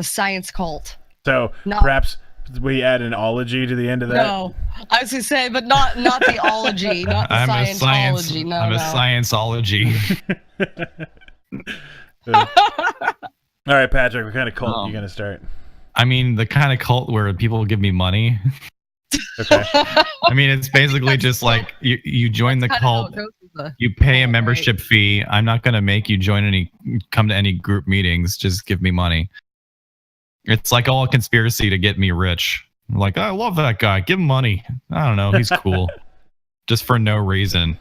Speaker 3: science cult.
Speaker 1: So
Speaker 3: No.
Speaker 1: perhaps we add an ology to the end of that.
Speaker 3: No, I was gonna say, but not the ology, not the
Speaker 2: I'm a
Speaker 3: Scientology. No,
Speaker 2: I'm a
Speaker 3: no.
Speaker 2: scienceology.
Speaker 1: All right, Patrick, what kind of cult are you gonna start?
Speaker 2: I mean, the kind of cult where people give me money.
Speaker 1: Okay.
Speaker 2: I mean, it's basically just like you join the
Speaker 3: That's kinda how
Speaker 2: cult,
Speaker 3: it goes with the
Speaker 2: you pay a
Speaker 3: cult,
Speaker 2: membership fee. I'm not going to make you come to any group meetings. Just give me money. It's like all a conspiracy to get me rich. Like, I love that guy. Give him money. I don't know. He's cool. Just for no reason.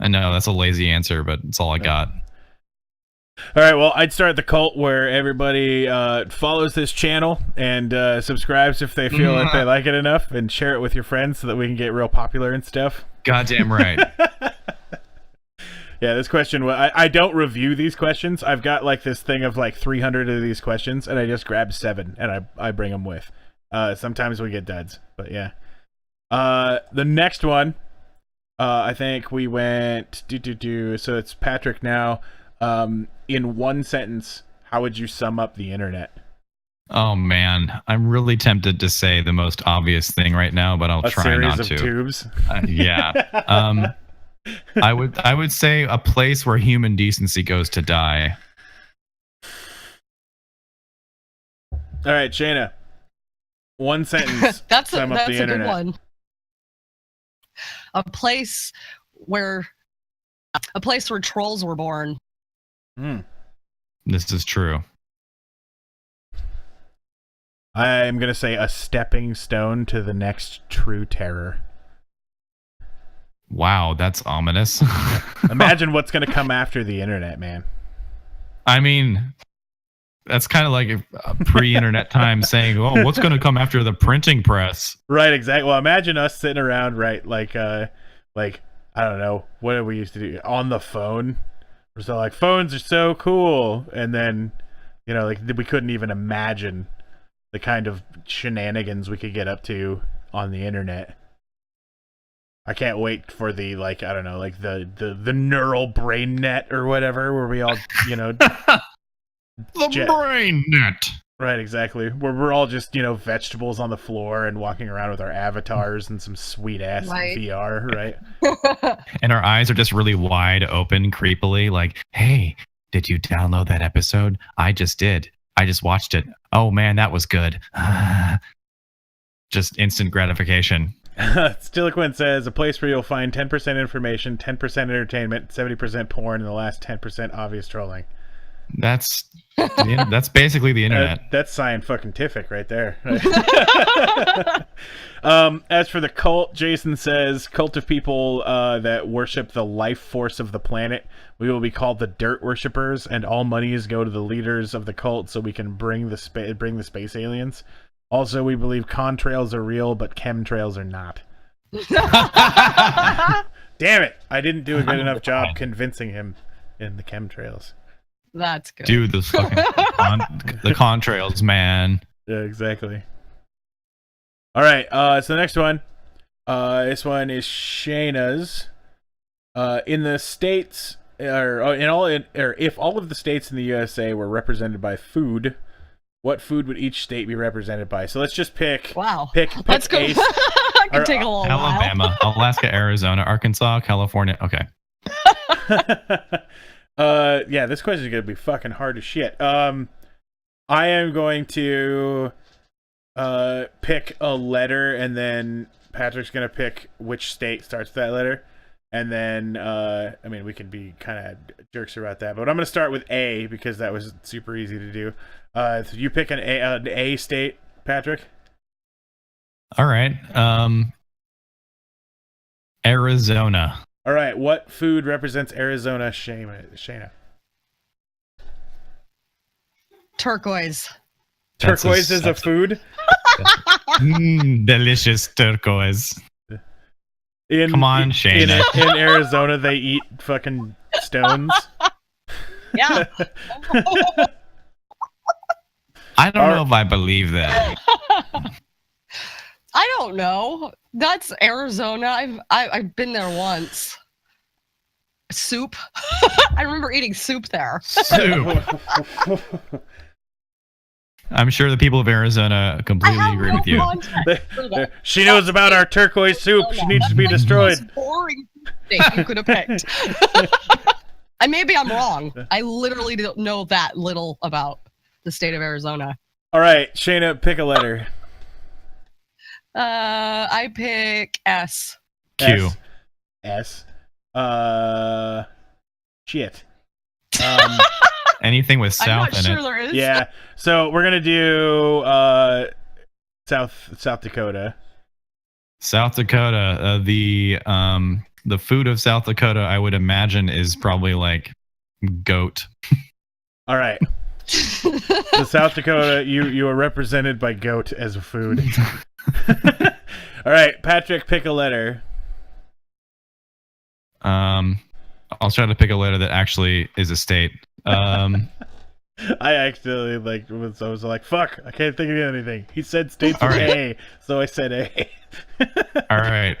Speaker 2: I know that's a lazy answer, but it's all I got.
Speaker 1: All right, well, I'd start the cult where everybody follows this channel and subscribes if they feel like they like it enough, and share it with your friends so that we can get real popular and stuff.
Speaker 2: Goddamn right.
Speaker 1: Yeah, this question, I don't review these questions. I've got like this thing of like 300 of these questions, and I just grab 7 and I bring them with. Sometimes we get duds, but yeah. The next one, I think we went so it's Patrick now. In one sentence, how would you sum up the internet?
Speaker 2: Oh man, I'm really tempted to say the most obvious thing right now, but I'll
Speaker 1: A
Speaker 2: try
Speaker 1: series
Speaker 2: not
Speaker 1: of
Speaker 2: to.
Speaker 1: tubes.
Speaker 2: Yeah. I would say a place where human decency goes to die.
Speaker 1: All right, Shayna. One sentence.
Speaker 3: That's
Speaker 1: sum up
Speaker 3: a
Speaker 1: the
Speaker 3: good
Speaker 1: internet.
Speaker 3: one. A place where trolls were born.
Speaker 2: This is true.
Speaker 1: I'm going to say a stepping stone to the next true terror.
Speaker 2: Wow, that's ominous.
Speaker 1: Imagine what's going to come after the internet, man.
Speaker 2: I mean, that's kind of like a pre-internet time saying, "Oh, what's going to come after the printing press?"
Speaker 1: Right, exactly. Well, imagine us sitting around, right, like I don't know, what did we used to do on the phone? We're so like, phones are so cool, and then, like we couldn't even imagine the kind of shenanigans we could get up to on the internet. I can't wait for the the neural brain net or whatever, where we all
Speaker 2: The brain net.
Speaker 1: Right, exactly. Where we're all just, vegetables on the floor and walking around with our avatars and some sweet ass
Speaker 3: Right.
Speaker 1: VR, right?
Speaker 2: And our eyes are just really wide open, creepily, like, "Hey, did you download that episode? I just did. I just watched it. Oh man, that was good." Just instant gratification.
Speaker 1: Stiliquin says, a place where you'll find 10% information, 10% entertainment, 70% porn, and the last 10% obvious trolling.
Speaker 2: That's basically the internet.
Speaker 1: That's scientific right there. As for the cult, Jason says, cult of people that worship the life force of the planet. We will be called the Dirt Worshippers, and all monies go to the leaders of the cult so we can bring the space aliens. Also, we believe contrails are real, but chemtrails are not. Damn it! I didn't do a good enough job convincing him in the chemtrails.
Speaker 3: That's good.
Speaker 2: Dude, those fucking the contrails, man.
Speaker 1: Yeah, exactly. All right. So the next one. This one is Shayna's. In the states, if all of the states in the USA were represented by food, what food would each state be represented by? So let's just pick.
Speaker 3: Wow.
Speaker 1: Pick
Speaker 3: Let's go.
Speaker 1: a-
Speaker 3: I can take a little while.
Speaker 2: Alabama, Alaska, Arizona, Arkansas, California. Okay.
Speaker 1: Yeah, this question is gonna be fucking hard as shit. I am going to pick a letter, and then Patrick's gonna pick which state starts with that letter, and then I mean, we can be kind of jerks about that, but I'm gonna start with A because that was super easy to do. So you pick an A state, Patrick.
Speaker 2: All right. Arizona.
Speaker 1: All right, what food represents Arizona, Shayna?
Speaker 3: Turquoise.
Speaker 2: That's
Speaker 1: Turquoise is a food.
Speaker 2: Delicious turquoise. Come on, Shayna.
Speaker 1: In Arizona, they eat fucking stones.
Speaker 3: Yeah.
Speaker 2: I don't know if I believe that.
Speaker 3: I don't know. That's Arizona. I've been there once. Soup. I remember eating soup there.
Speaker 2: Soup. I'm sure the people of Arizona completely agree with you.
Speaker 1: She knows about our turquoise soup. She needs to be destroyed.
Speaker 3: Most boring thing you could have picked. Maybe I'm wrong. I literally don't know that little about the state of Arizona.
Speaker 1: All right, Shayna, pick a letter.
Speaker 3: I pick S.
Speaker 2: Q.
Speaker 1: S. Shit.
Speaker 2: Anything with
Speaker 3: I'm
Speaker 2: South
Speaker 3: not
Speaker 2: in
Speaker 3: sure
Speaker 2: it.
Speaker 3: there is.
Speaker 1: Yeah. So we're gonna do South Dakota.
Speaker 2: South Dakota. The food of South Dakota, I would imagine, is probably like goat.
Speaker 1: All right. So South Dakota, you are represented by goat as a food. All right, Patrick, pick a letter.
Speaker 2: I'll try to pick a letter that actually is a state.
Speaker 1: I actually I was like, fuck, I can't think of anything. He said states with A, so I said A.
Speaker 2: All right.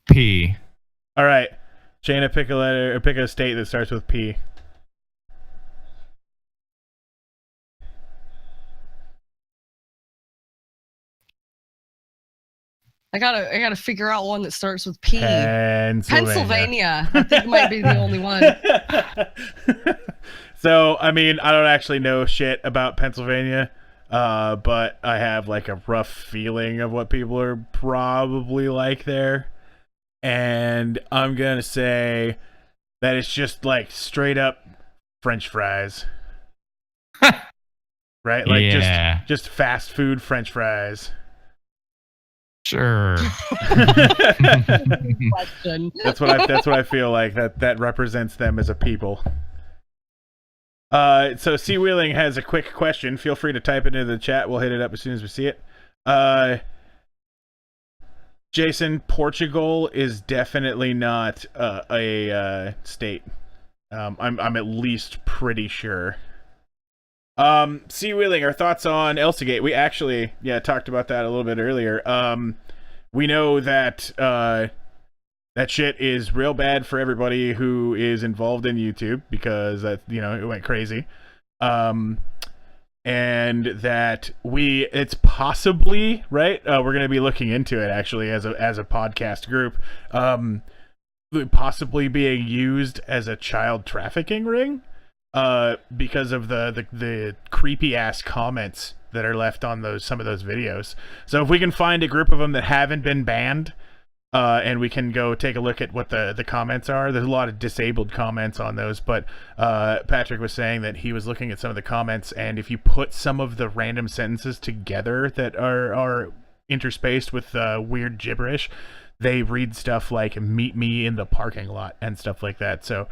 Speaker 2: P.
Speaker 1: All right, Shayna, pick a letter or pick a state that starts with P.
Speaker 3: I gotta figure out one that starts with P.
Speaker 1: Pennsylvania.
Speaker 3: I think might be the only one.
Speaker 1: So, I mean, I don't actually know shit about Pennsylvania, but I have like a rough feeling of what people are probably like there. And I'm gonna say that it's just like straight up French fries. Right? Like
Speaker 2: Yeah.
Speaker 1: just fast food French fries.
Speaker 2: Sure.
Speaker 3: Question.
Speaker 1: That's what I feel like that represents them as a people. So C Wheeling has a quick question. Feel free to type it into the chat. We'll hit it up as soon as we see it. Jason, Portugal is definitely not a state. I'm at least pretty sure. C Wheeling, our thoughts on Elsagate. We actually talked about that a little bit earlier. We know that that shit is real bad for everybody who is involved in YouTube because that it went crazy. And that it's possibly right. We're going to be looking into it actually as a podcast group. Possibly being used as a child trafficking ring. Because of the creepy ass comments that are left on some of those videos. So if we can find a group of them that haven't been banned, and we can go take a look at what the comments are. There's a lot of disabled comments on those, but Patrick was saying that he was looking at some of the comments, and if you put some of the random sentences together that are interspaced with weird gibberish, they read stuff like "meet me in the parking lot" and stuff like that. So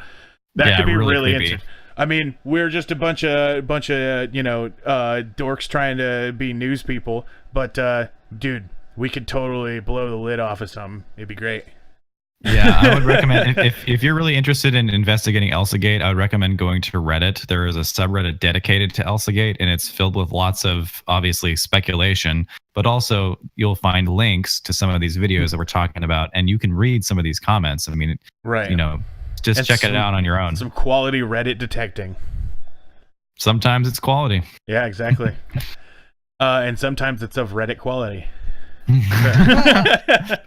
Speaker 1: that could be really interesting. I mean, we're just a bunch of dorks trying to be news people, but dude, we could totally blow the lid off of something. It'd be great.
Speaker 2: Yeah, I would recommend if you're really interested in investigating ElsaGate, I would recommend going to Reddit. There is a subreddit dedicated to ElsaGate, and it's filled with lots of obviously speculation, but also you'll find links to some of these videos that we're talking about, and you can read some of these comments. I mean,
Speaker 1: Right.
Speaker 2: you know, just
Speaker 1: And
Speaker 2: check it out on your own.
Speaker 1: Some quality Reddit detecting.
Speaker 2: Sometimes it's quality.
Speaker 1: Yeah, exactly. And sometimes it's of Reddit quality.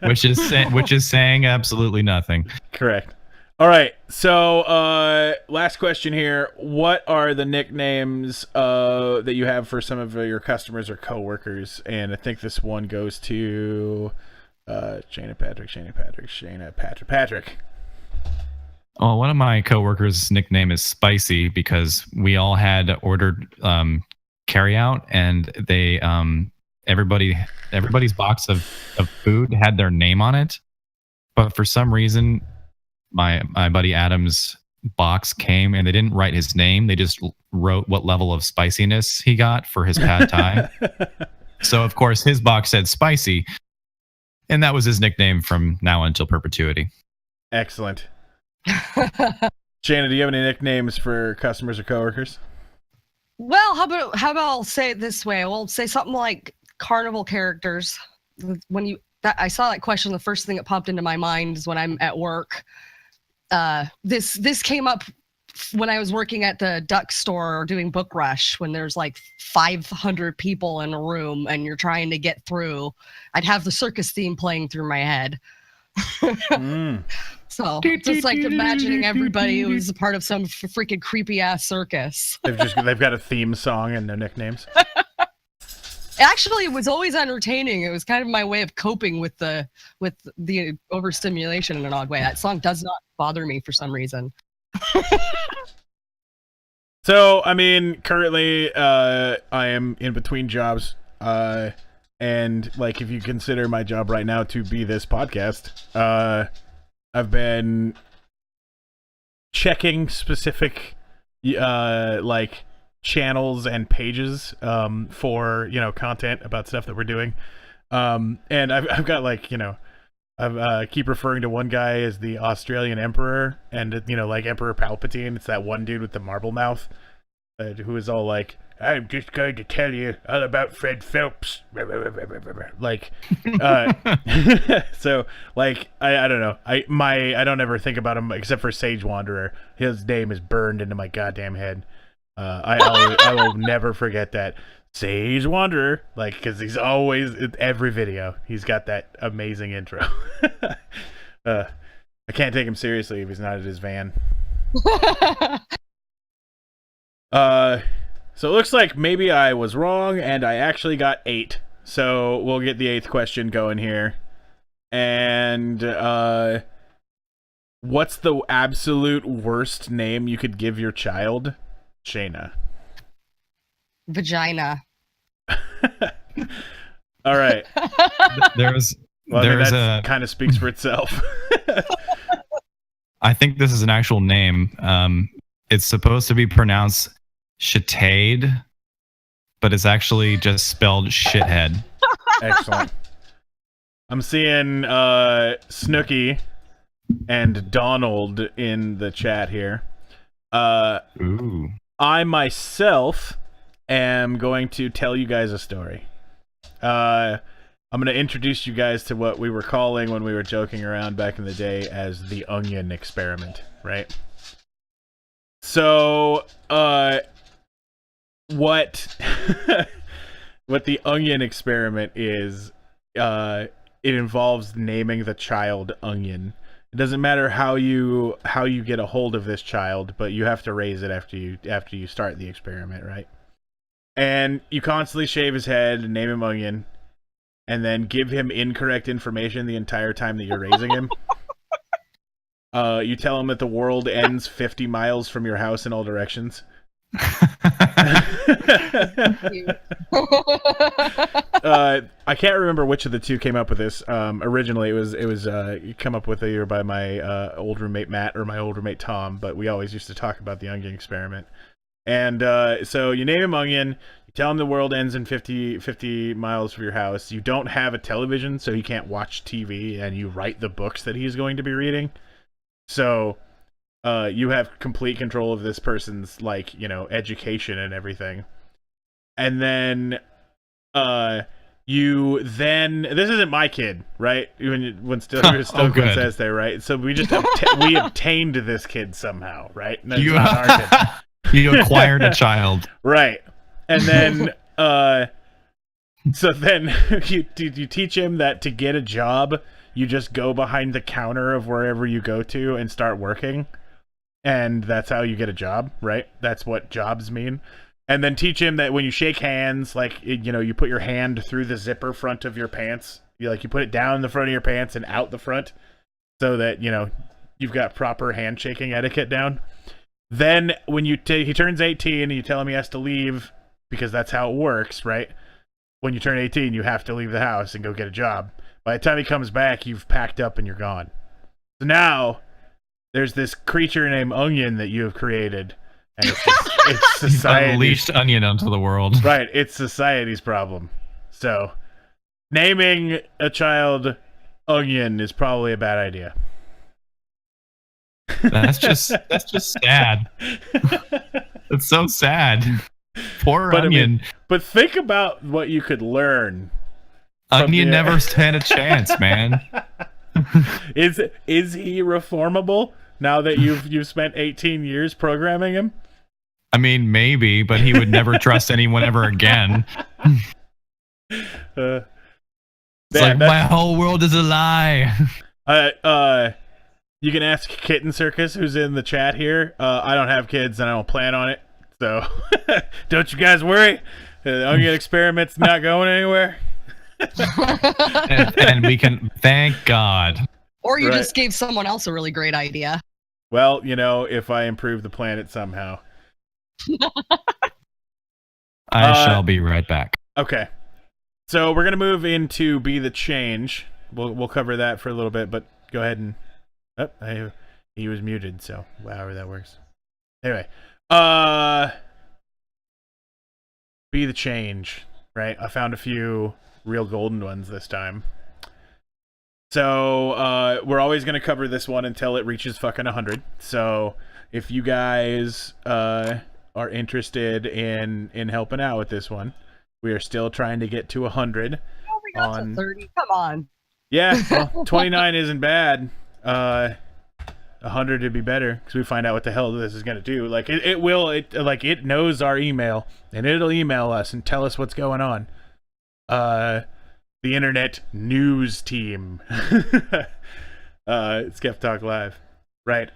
Speaker 2: which is saying absolutely nothing.
Speaker 1: Correct. All right. So, last question here. What are the nicknames that you have for some of your customers or coworkers? And I think this one goes to Shayna Patrick.
Speaker 2: Well, one of my coworkers' nickname is Spicy because we all had ordered carry out, and they everybody's box of food had their name on it, but for some reason my buddy Adam's box came and they didn't write his name. They just wrote what level of spiciness he got for his pad thai. So of course his box said Spicy, and that was his nickname from now until perpetuity.
Speaker 1: Excellent. Shanna, do you have any nicknames for customers or coworkers?
Speaker 3: Well, how about I'll say it this way? We'll say something like carnival characters. I saw that question, the first thing that popped into my mind is when I'm at work. This came up when I was working at the duck store or doing book rush, when there's like 500 people in a room and you're trying to get through. I'd have the circus theme playing through my head. So just like imagining everybody who's a part of some freaking creepy ass circus.
Speaker 1: They've got a theme song and their nicknames.
Speaker 3: Actually, it was always entertaining. It was kind of my way of coping with the overstimulation in an odd way. That song does not bother me for some reason.
Speaker 1: So, I mean, currently, I am in between jobs, and like, if you consider my job right now to be this podcast, I've been checking specific, like, channels and pages for content about stuff that we're doing, and I've got like I keep referring to one guy as the Australian Emperor, and like Emperor Palpatine. It's that one dude with the marble mouth who is all like, "I'm just going to tell you all about Fred Phelps." Like, so like I don't know. I don't ever think about him except for Sage Wanderer. His name is burned into my goddamn head. I will never forget that. Sage Wanderer, like, because he's always in every video. He's got that amazing intro. I can't take him seriously if he's not at his van. So it looks like maybe I was wrong, and I actually got 8. So we'll get the 8th question going here. And what's the absolute worst name you could give your child? Shayna.
Speaker 3: Vagina.
Speaker 1: All right.
Speaker 2: That
Speaker 1: kind of speaks for itself.
Speaker 2: I think this is an actual name. It's supposed to be pronounced Shitade, but it's actually just spelled shithead.
Speaker 1: Excellent. I'm seeing Snooky and Donald in the chat here.
Speaker 2: Ooh.
Speaker 1: I myself am going to tell you guys a story. I'm going to introduce you guys to what we were calling, when we were joking around back in the day, as the onion experiment, right? So, what the onion experiment is, it involves naming the child Onion. It doesn't matter how you get a hold of this child, but you have to raise it after you start the experiment, right? And you constantly shave his head and name him Onion, and then give him incorrect information the entire time that you're raising him. You tell him that the world ends 50 miles from your house in all directions. I can't remember which of the two came up with this. Originally, it was come up with either by my old roommate Matt or my old roommate Tom, but we always used to talk about the onion experiment. And so you name him Onion, you tell him the world ends in 50 miles from your house. You don't have a television, so he can't watch TV, and you write the books that he's going to be reading. So you have complete control of this person's, like, you know, education and everything. And then you then, this isn't my kid, right? When Stoker says there, right? So we just we obtained this kid somehow, right? And that's not our kid.
Speaker 2: You acquired a child,
Speaker 1: right? And then so then you teach him that to get a job, you just go behind the counter of wherever you go to and start working, and that's how you get a job, right? That's what jobs mean. And then teach him that when you shake hands, like, you know, you put your hand through the zipper front of your pants. You put it down the front of your pants and out the front, so that, you know, you've got proper handshaking etiquette down. Then when he turns 18 and you tell him he has to leave, because that's how it works, right? When you turn 18, you have to leave the house and go get a job. By the time he comes back, you've packed up and you're gone. So now there's this creature named Onion that you have created. And it's society.
Speaker 2: Unleashed Onion onto the world.
Speaker 1: Right, it's society's problem. So, naming a child Onion is probably a bad idea.
Speaker 2: That's just sad. It's so sad. Poor Onion.
Speaker 1: But think about what you could learn.
Speaker 2: Onion never had a chance, man.
Speaker 1: Is he reformable now that you've spent 18 years programming him?
Speaker 2: I mean, maybe, but he would never trust anyone ever again. It's like, my whole world is a lie.
Speaker 1: You can ask Kitten Circus, who's in the chat here. I don't have kids, and I don't plan on it. So, don't you guys worry. The Onion experiment's not going anywhere.
Speaker 2: and we can, thank God.
Speaker 3: Or you just gave someone else a really great idea.
Speaker 1: Well, you know, if I improve the planet somehow.
Speaker 2: I shall be right back.
Speaker 1: Okay. So we're gonna move into Be the Change. We'll cover that for a little bit, but go ahead and he was muted, so however that works. Anyway, Be the Change, right? I found a few real golden ones this time. So we're always gonna cover this one until it reaches fucking 100. So if you guys are interested in helping out with this one, we are still trying to get to 100.
Speaker 3: Oh, we got to 30. Come on.
Speaker 1: Yeah, well, 29 isn't bad. 100 would be better, because we find out what the hell this is going to do. Like, it knows our email, and it'll email us and tell us what's going on. The internet news team. Skeptalk Live. Right.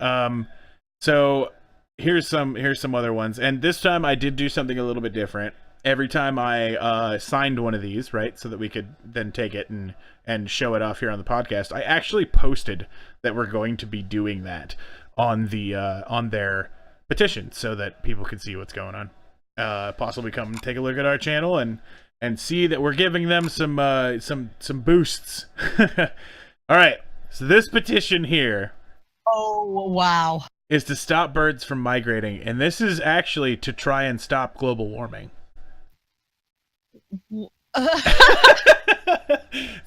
Speaker 1: So here's some other ones, and this time I did do something a little bit different. Every time I signed one of these, right, so that we could then take it and show it off here on the podcast, I actually posted that we're going to be doing that on their petition, so that people can see what's going on. Possibly come take a look at our channel and see that we're giving them some boosts. All right, so this petition here.
Speaker 3: Oh wow.
Speaker 1: Is to stop birds from migrating, and this is actually to try and stop global warming.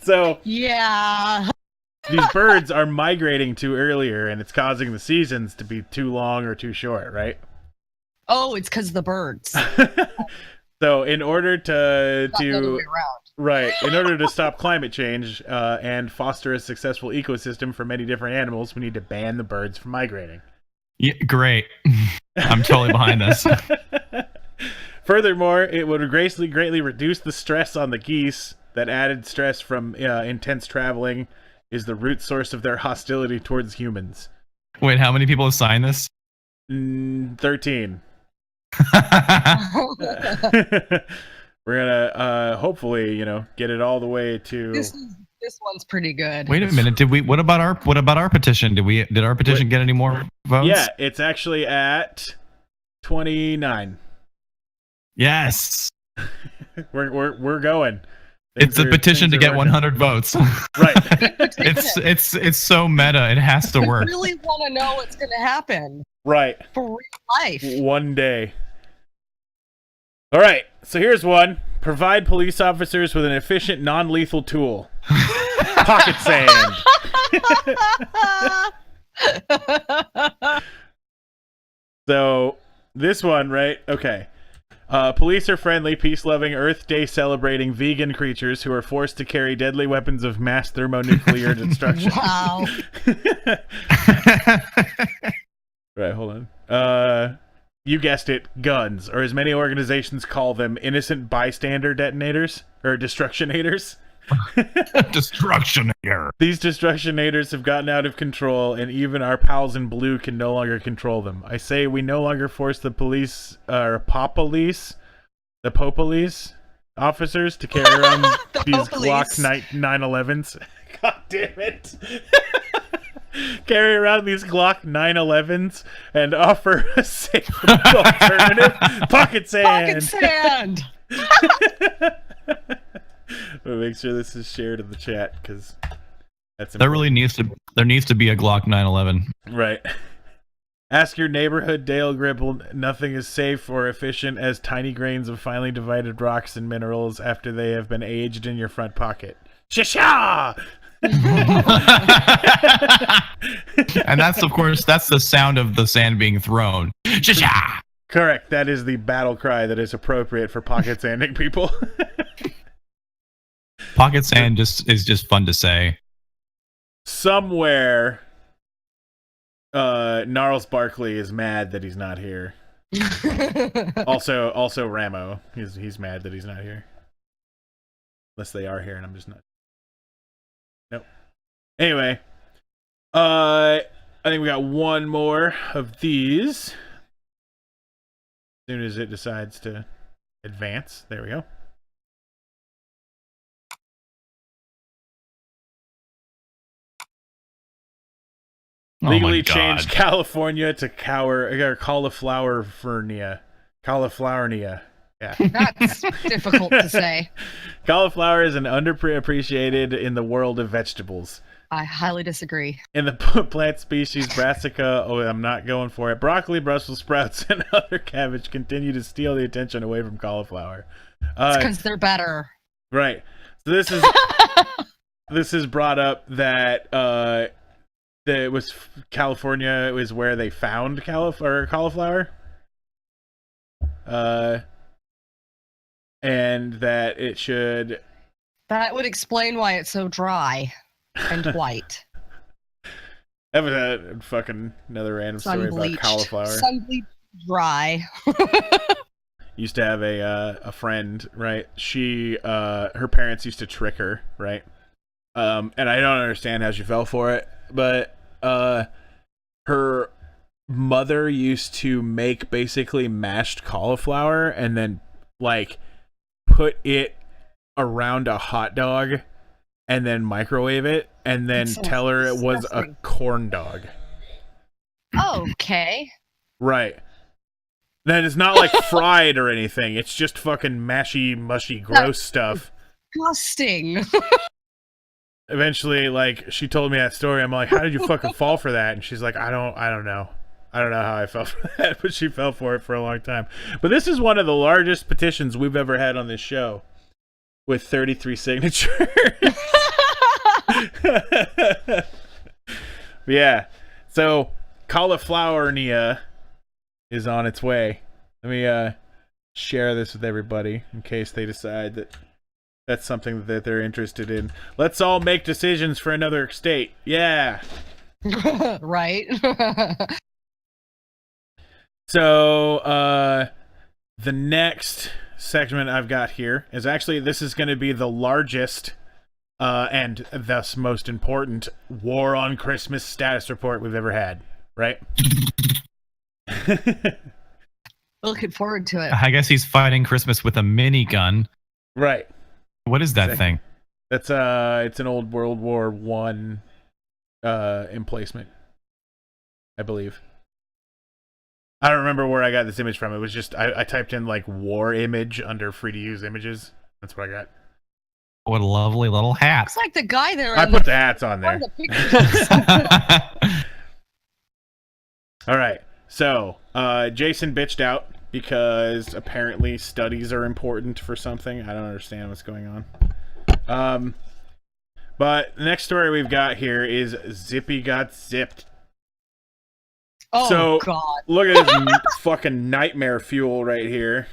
Speaker 1: So
Speaker 3: yeah,
Speaker 1: these birds are migrating too earlier, and it's causing the seasons to be too long or too short, right?
Speaker 3: Oh, it's because of the birds.
Speaker 1: So in order to
Speaker 3: right,
Speaker 1: in order to stop climate change and foster a successful ecosystem for many different animals, we need to ban the birds from migrating.
Speaker 2: Yeah, great. I'm totally behind this.
Speaker 1: Furthermore, it would greatly reduce the stress on the geese. That added stress from intense traveling is the root source of their hostility towards humans.
Speaker 2: Wait, how many people have signed this?
Speaker 1: 13. We're gonna hopefully, get it all the way to.
Speaker 3: This one's pretty good.
Speaker 2: Wait a minute. What about our petition? Did our petition get any more votes?
Speaker 1: Yeah, it's actually at 29.
Speaker 2: Yes.
Speaker 1: We're going.
Speaker 2: It's a petition to get 100 votes.
Speaker 1: Right.
Speaker 2: It's so meta. It has to work.
Speaker 3: I really want to know what's going to happen.
Speaker 1: Right.
Speaker 3: For real life.
Speaker 1: One day. All right, so here's one. Provide police officers with an efficient, non-lethal tool. Pocket sand. So, this one, right? Okay. Police are friendly, peace-loving, Earth Day celebrating vegan creatures who are forced to carry deadly weapons of mass thermonuclear destruction.
Speaker 3: Wow.
Speaker 1: Right, hold on. You guessed it, guns, or as many organizations call them, innocent bystander detonators, or destructionators.
Speaker 2: Destructionator.
Speaker 1: These destructionators have gotten out of control, and even our pals in blue can no longer control them. I say we no longer force the police, or the police officers to carry around these Glock 911s. God damn it. Carry around these Glock 911s and offer a safe alternative. Pocket sand.
Speaker 3: Pocket sand.
Speaker 1: We'll make sure this is shared in the chat because that's
Speaker 2: There needs to be a Glock 911.
Speaker 1: right. Ask your neighborhood Dale Gribble. Nothing is safe or efficient as tiny grains of finely divided rocks and minerals after they have been aged in your front pocket. Sha-sha!
Speaker 2: And that's the sound of the sand being thrown. Sha-sha!
Speaker 1: Correct. That is the battle cry that is appropriate for pocket sanding people.
Speaker 2: Pocket sand is just fun to say.
Speaker 1: Somewhere, Gnarls Barkley is mad that he's not here. Also Ramo, he's mad that he's not here. Unless they are here and I'm just not. Nope. Anyway, I think we got one more of these. As soon as it decides to advance, there we go. Legally changed California to cauliflowernia. Cauliflowernia. Yeah.
Speaker 3: That's difficult to say.
Speaker 1: Cauliflower is an underappreciated in the world of vegetables.
Speaker 3: I highly disagree.
Speaker 1: In the plant species Brassica, I'm not going for it. Broccoli, Brussels sprouts, and other cabbage continue to steal the attention away from cauliflower.
Speaker 3: It's because they're better.
Speaker 1: Right. So this is brought up that it was California was where they found cauliflower. And that it should...
Speaker 3: That would explain why it's so dry and white.
Speaker 1: That was another random story about cauliflower.
Speaker 3: Sun-bleached dry.
Speaker 1: Used to have a friend, right? She her parents used to trick her, right? And I don't understand how she fell for it, but her mother used to make basically mashed cauliflower and then like put it around a hot dog and then microwave it and then tell her it was a corn dog.
Speaker 3: Okay.
Speaker 1: Right. Then it's not like fried or anything. It's just fucking mashy, mushy, gross stuff.
Speaker 3: Disgusting.
Speaker 1: Eventually, like, she told me that story. I'm like, how did you fucking fall for that? And she's like, I don't know. I don't know how I fell for that, but she fell for it for a long time. But this is one of the largest petitions we've ever had on this show, with 33 signatures. Yeah. So, cauliflowernia is on its way. Let me share this with everybody in case they decide that that's something that they're interested in. Let's all make decisions for another state. Yeah.
Speaker 3: Right.
Speaker 1: So, the next segment I've got here is actually, this is going to be the largest and thus most important War on Christmas status report we've ever had, right?
Speaker 3: Looking forward to it.
Speaker 2: I guess he's fighting Christmas with a minigun.
Speaker 1: Right.
Speaker 2: What is that thing?
Speaker 1: That's it's an old World War One emplacement, I believe. I don't remember where I got this image from. It was just I typed in like war image under free to use images. That's what I got.
Speaker 2: What a lovely little hat.
Speaker 3: It's like the guy there.
Speaker 1: I put the hats on there. All right. So, Jason bitched out because apparently studies are important for something. I don't understand what's going on. But the next story we've got here is Zippy got zipped.
Speaker 3: Oh,
Speaker 1: So,
Speaker 3: God.
Speaker 1: Look at this fucking nightmare fuel right here.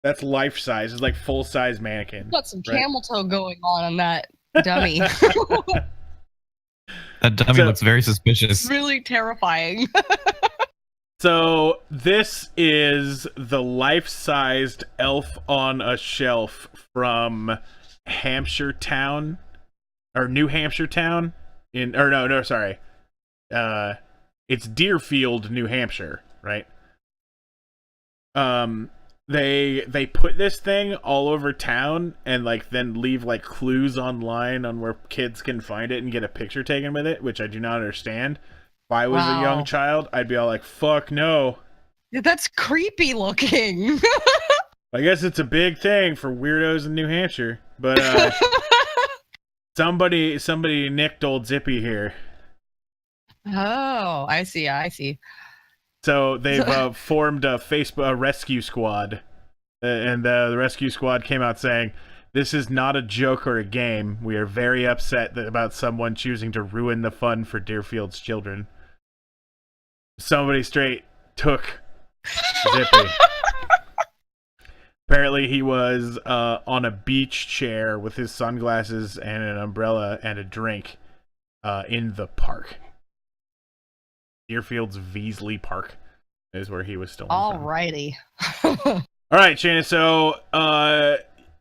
Speaker 1: That's life size. It's like full size mannequin.
Speaker 3: Got some
Speaker 1: right?
Speaker 3: camel toe going on that dummy.
Speaker 2: That dummy looks very suspicious.
Speaker 3: Really terrifying.
Speaker 1: So this is the life-sized elf on a shelf from Hampshire Town, or New Hampshire Town, it's Deerfield, New Hampshire, right? They put this thing all over town and like then leave like clues online on where kids can find it and get a picture taken with it, which I do not understand. If I was a young child, I'd be all like, fuck no.
Speaker 3: That's creepy looking.
Speaker 1: I guess it's a big thing for weirdos in New Hampshire. But somebody nicked old Zippy here.
Speaker 3: Oh, I see.
Speaker 1: So they've formed a Facebook rescue squad. And the rescue squad came out saying, "This is not a joke or a game. We are very upset about someone choosing to ruin the fun for Deerfield's children." Somebody straight took Zippy. Apparently he was on a beach chair with his sunglasses and an umbrella and a drink in the park. Deerfield's Veasley Park is where he was stolen from.
Speaker 3: Alrighty.
Speaker 1: All right, Shannon, so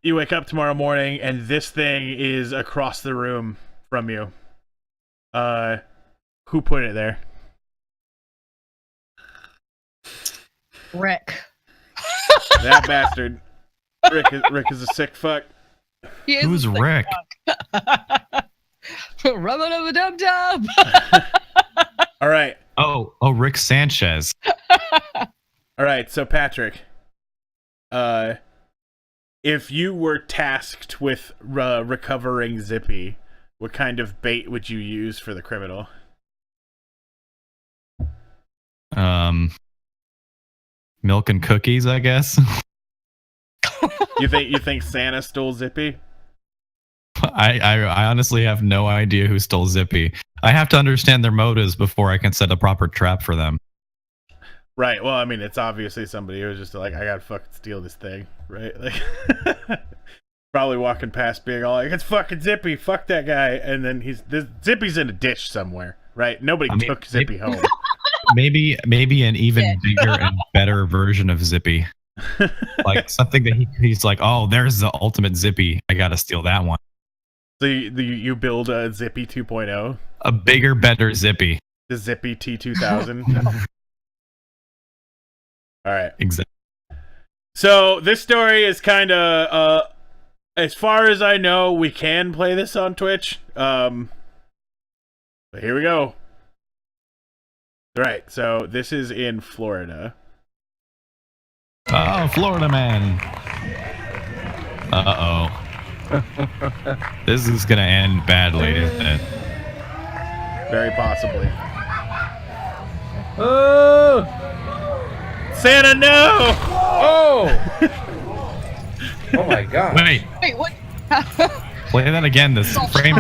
Speaker 1: you wake up tomorrow morning and this thing is across the room from you. Who put it there?
Speaker 3: Rick.
Speaker 1: That bastard. Rick is a sick fuck.
Speaker 3: He is
Speaker 2: Who's
Speaker 3: a sick
Speaker 2: Rick?
Speaker 3: fuck. Rub-a-dub-a-dub-dub.
Speaker 1: All right.
Speaker 2: Oh, Rick Sanchez.
Speaker 1: All right, so Patrick, if you were tasked with recovering Zippy, what kind of bait would you use for the criminal?
Speaker 2: Milk and cookies, I guess.
Speaker 1: You think Santa stole Zippy?
Speaker 2: I honestly have no idea who stole Zippy. I have to understand their motives before I can set a proper trap for them.
Speaker 1: Right. Well, I mean, it's obviously somebody who was just like, I gotta fucking steal this thing, right? Like, probably walking past being all like, it's fucking Zippy, fuck that guy, and then Zippy's in a ditch somewhere, right? Nobody took Zippy home.
Speaker 2: Maybe an even bigger and better version of Zippy. Like something that he's like, oh, there's the ultimate Zippy. I gotta steal that one.
Speaker 1: So you build a Zippy 2.0?
Speaker 2: A bigger, better Zippy.
Speaker 1: The Zippy T2000? All right.
Speaker 2: Exactly.
Speaker 1: So this story is kind of, as far as I know, we can play this on Twitch. But here we go. All right. So this is in Florida.
Speaker 2: Oh, Florida man. Uh-oh. This is gonna end badly, isn't it?
Speaker 1: Very possibly. Oh! Santa, no!
Speaker 7: Oh! Oh my god.
Speaker 2: Wait,
Speaker 3: what?
Speaker 2: play that again. The frame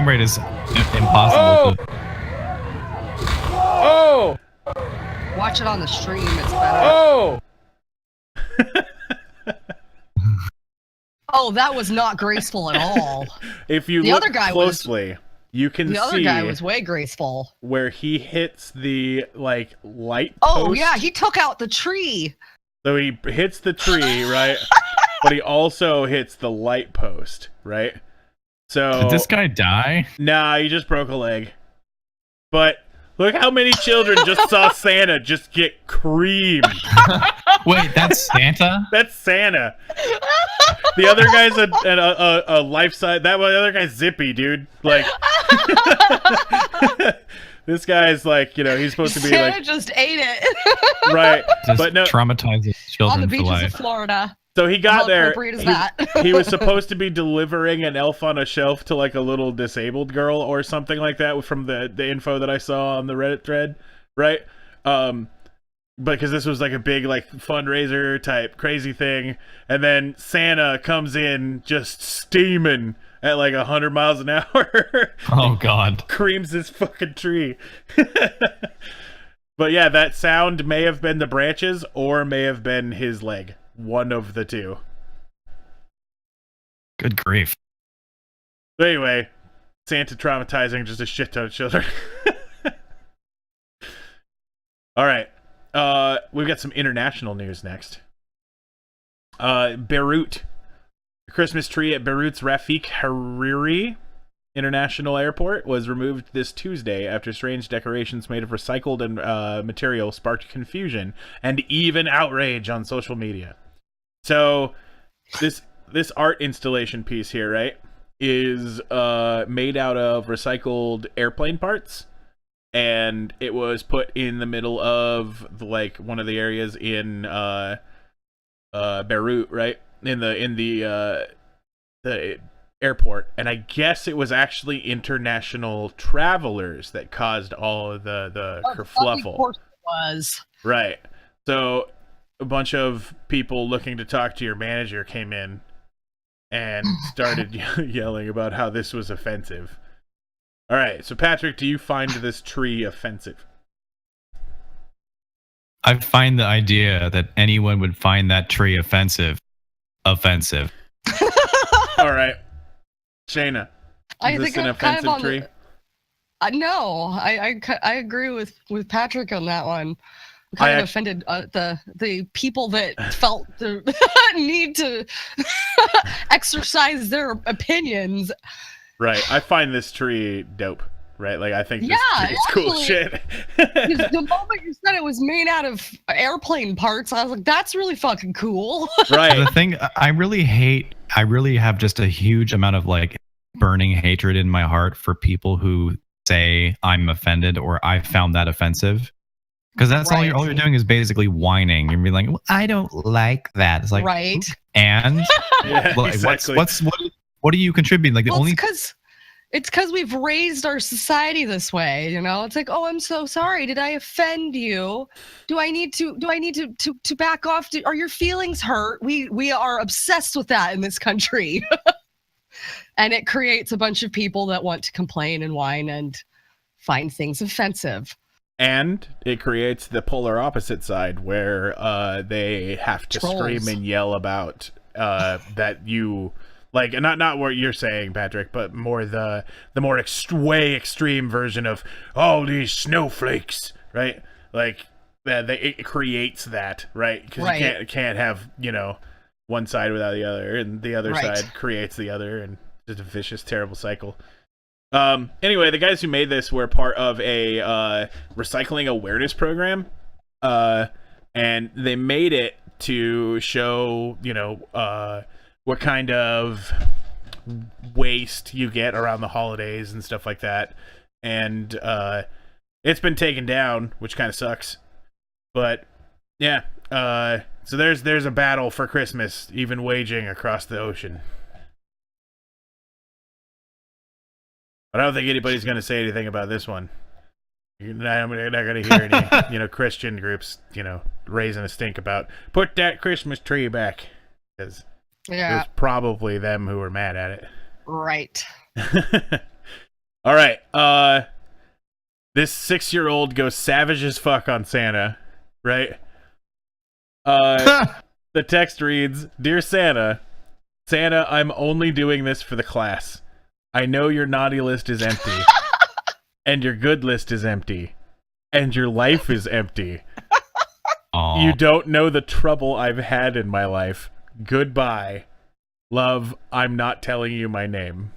Speaker 2: rate is impossible.
Speaker 7: Oh!
Speaker 3: Watch it on the stream, it's better.
Speaker 7: Oh!
Speaker 3: Oh, that was not graceful at all.
Speaker 1: If you look closely, you can see
Speaker 3: the other guy was way graceful.
Speaker 1: Where he hits the light post.
Speaker 3: Oh yeah, he took out the tree.
Speaker 1: So he hits the tree, right? But he also hits the light post, right? So
Speaker 2: did this guy die?
Speaker 1: Nah, he just broke a leg. But look how many children just saw Santa just get creamed.
Speaker 2: Wait, that's Santa?
Speaker 1: That's Santa. The other guy's a life size. The other guy's Zippy, dude. Like, this guy's like, he's supposed to be
Speaker 3: Santa
Speaker 1: like,
Speaker 3: just ate it.
Speaker 1: Right?
Speaker 2: Just
Speaker 1: but no,
Speaker 2: traumatizes children
Speaker 3: on the
Speaker 2: for
Speaker 3: beaches
Speaker 2: life.
Speaker 3: of Florida.
Speaker 1: So he got
Speaker 3: How
Speaker 1: there.
Speaker 3: appropriate is that?
Speaker 1: He was supposed to be delivering an elf on a shelf to like a little disabled girl or something like that from the info that I saw on the Reddit thread, right? Because this was like a big like fundraiser type crazy thing, and then Santa comes in just steaming at like 100 miles an hour.
Speaker 2: Oh God!
Speaker 1: Creams his fucking tree. But yeah, that sound may have been the branches or may have been his leg. One of the two.
Speaker 2: Good grief!
Speaker 1: But anyway, Santa traumatizing just a shit ton of children. All right. We've got some international news next. Beirut. The Christmas tree at Beirut's Rafik Hariri International Airport was removed this Tuesday after strange decorations made of recycled and material sparked confusion and even outrage on social media. So, this art installation piece here, right, is made out of recycled airplane parts. And it was put in the middle of like one of the areas in Beirut, right? In the airport. And I guess it was actually international travelers that caused all of the kerfluffle.
Speaker 3: Of course it was.
Speaker 1: Right. So a bunch of people looking to talk to your manager came in and started yelling about how this was offensive. All right, so Patrick, do you find this tree offensive?
Speaker 2: I find the idea that anyone would find that tree offensive.
Speaker 1: All right, Shayna, is this an offensive tree?
Speaker 3: No, I agree with Patrick on that one. I'm kind of offended the people that felt the need to exercise their opinions.
Speaker 1: Right, I find this tree dope. Right, like I think this tree's cool shit.
Speaker 3: The moment you said it was made out of airplane parts, I was like, "That's really fucking cool."
Speaker 1: Right.
Speaker 2: So the thing I really have just a huge amount of like burning hatred in my heart for people who say I'm offended or I found that offensive. Because that's all you're doing is basically whining. You're being like, well, I don't like that. It's like,
Speaker 3: right.
Speaker 2: And
Speaker 1: yeah,
Speaker 2: like,
Speaker 1: exactly.
Speaker 2: What are you contributing? Like the only
Speaker 3: it's because we've raised our society this way, you know. It's like, oh, I'm so sorry. Did I offend you? Do I need to back off? Are your feelings hurt? We are obsessed with that in this country, and it creates a bunch of people that want to complain and whine and find things offensive.
Speaker 1: And it creates the polar opposite side where they have to scream and yell about that you. Like, not what you're saying, Patrick, but more the more way extreme version of all these snowflakes, right? Like it creates that, right? Because you can't have one side without the other, and the other side creates the other, and it's a vicious, terrible cycle. Anyway, the guys who made this were part of a recycling awareness program, and they made it to show what kind of waste you get around the holidays and stuff like that. And it's been taken down, which kind of sucks. But yeah, so there's a battle for Christmas even waging across the ocean. But I don't think anybody's going to say anything about this one. I'm not going to hear any Christian groups raising a stink about put that Christmas tree back, because it was probably them who were mad at it.
Speaker 3: Right.
Speaker 1: All right. This 6-year-old goes savage as fuck on Santa, right? The text reads, "Dear Santa, I'm only doing this for the class. I know your naughty list is empty, and your good list is empty, and your life is empty.
Speaker 2: Aww.
Speaker 1: You don't know the trouble I've had in my life. Goodbye. Love, I'm not telling you my name."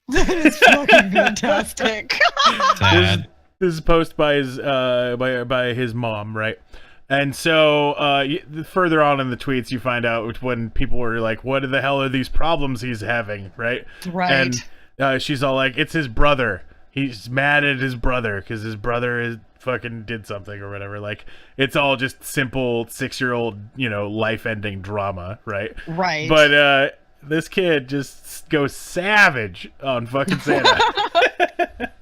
Speaker 3: That is fucking fantastic.
Speaker 1: This is posted by his mom, right? And so further on in the tweets, you find out when people were like, "What the hell are these problems he's having?" Right?
Speaker 3: Right.
Speaker 1: And she's all like, "It's his brother. He's mad at his brother because his brother fucking did something or whatever." Like, it's all just simple 6-year-old, life-ending drama, right?
Speaker 3: Right.
Speaker 1: But this kid just goes savage on fucking Santa.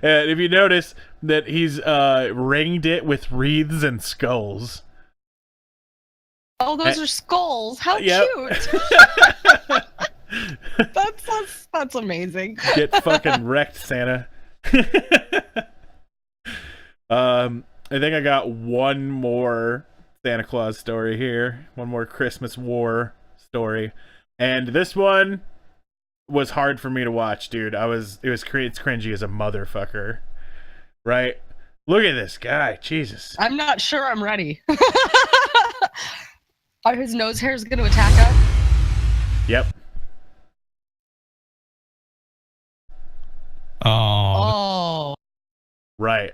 Speaker 1: And if you notice, that he's ringed it with wreaths and skulls.
Speaker 3: Oh, those are skulls. How
Speaker 1: Yep.
Speaker 3: cute. That's amazing.
Speaker 1: Get fucking wrecked, Santa. I think I got one more Santa Claus story here. One more Christmas war story. And this one was hard for me to watch, dude. It's cringy as a motherfucker. Right? Look at this guy. Jesus.
Speaker 3: I'm not sure I'm ready. Are his nose hairs going to attack us?
Speaker 1: Yep.
Speaker 3: Oh.
Speaker 1: Right.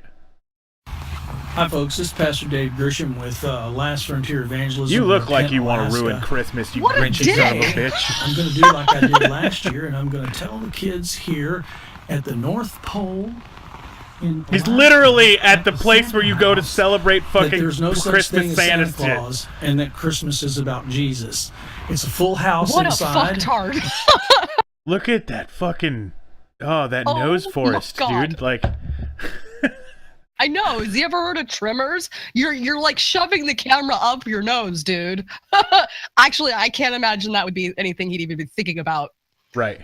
Speaker 10: Hi, folks. This is Pastor Dave Grisham with Last Frontier Evangelism.
Speaker 1: You look
Speaker 10: in
Speaker 1: like
Speaker 10: Kent,
Speaker 1: you want to
Speaker 10: Alaska.
Speaker 1: ruin Christmas, you
Speaker 3: What a
Speaker 1: grinchy son of a
Speaker 3: dick.
Speaker 1: bitch.
Speaker 10: I'm going to do like I did last year, and I'm going to tell the kids here at the North Pole in
Speaker 1: He's
Speaker 10: Alaska,
Speaker 1: literally at the
Speaker 10: the
Speaker 1: place
Speaker 10: Santa
Speaker 1: where you go to
Speaker 10: House,
Speaker 1: celebrate
Speaker 10: that
Speaker 1: fucking
Speaker 10: there's no such
Speaker 1: Christmas
Speaker 10: thing as
Speaker 1: Santa
Speaker 10: Santa
Speaker 1: shit.
Speaker 10: Claus, and that Christmas is about Jesus. It's a full house
Speaker 3: What
Speaker 10: inside.
Speaker 3: a fucktard.
Speaker 1: Look at that fucking that
Speaker 3: Oh
Speaker 1: nose
Speaker 3: my
Speaker 1: forest,
Speaker 3: God.
Speaker 1: dude. Like
Speaker 3: I know. Has he ever heard of trimmers? You're like shoving the camera up your nose, dude. Actually, I can't imagine that would be anything he'd even be thinking about.
Speaker 1: right.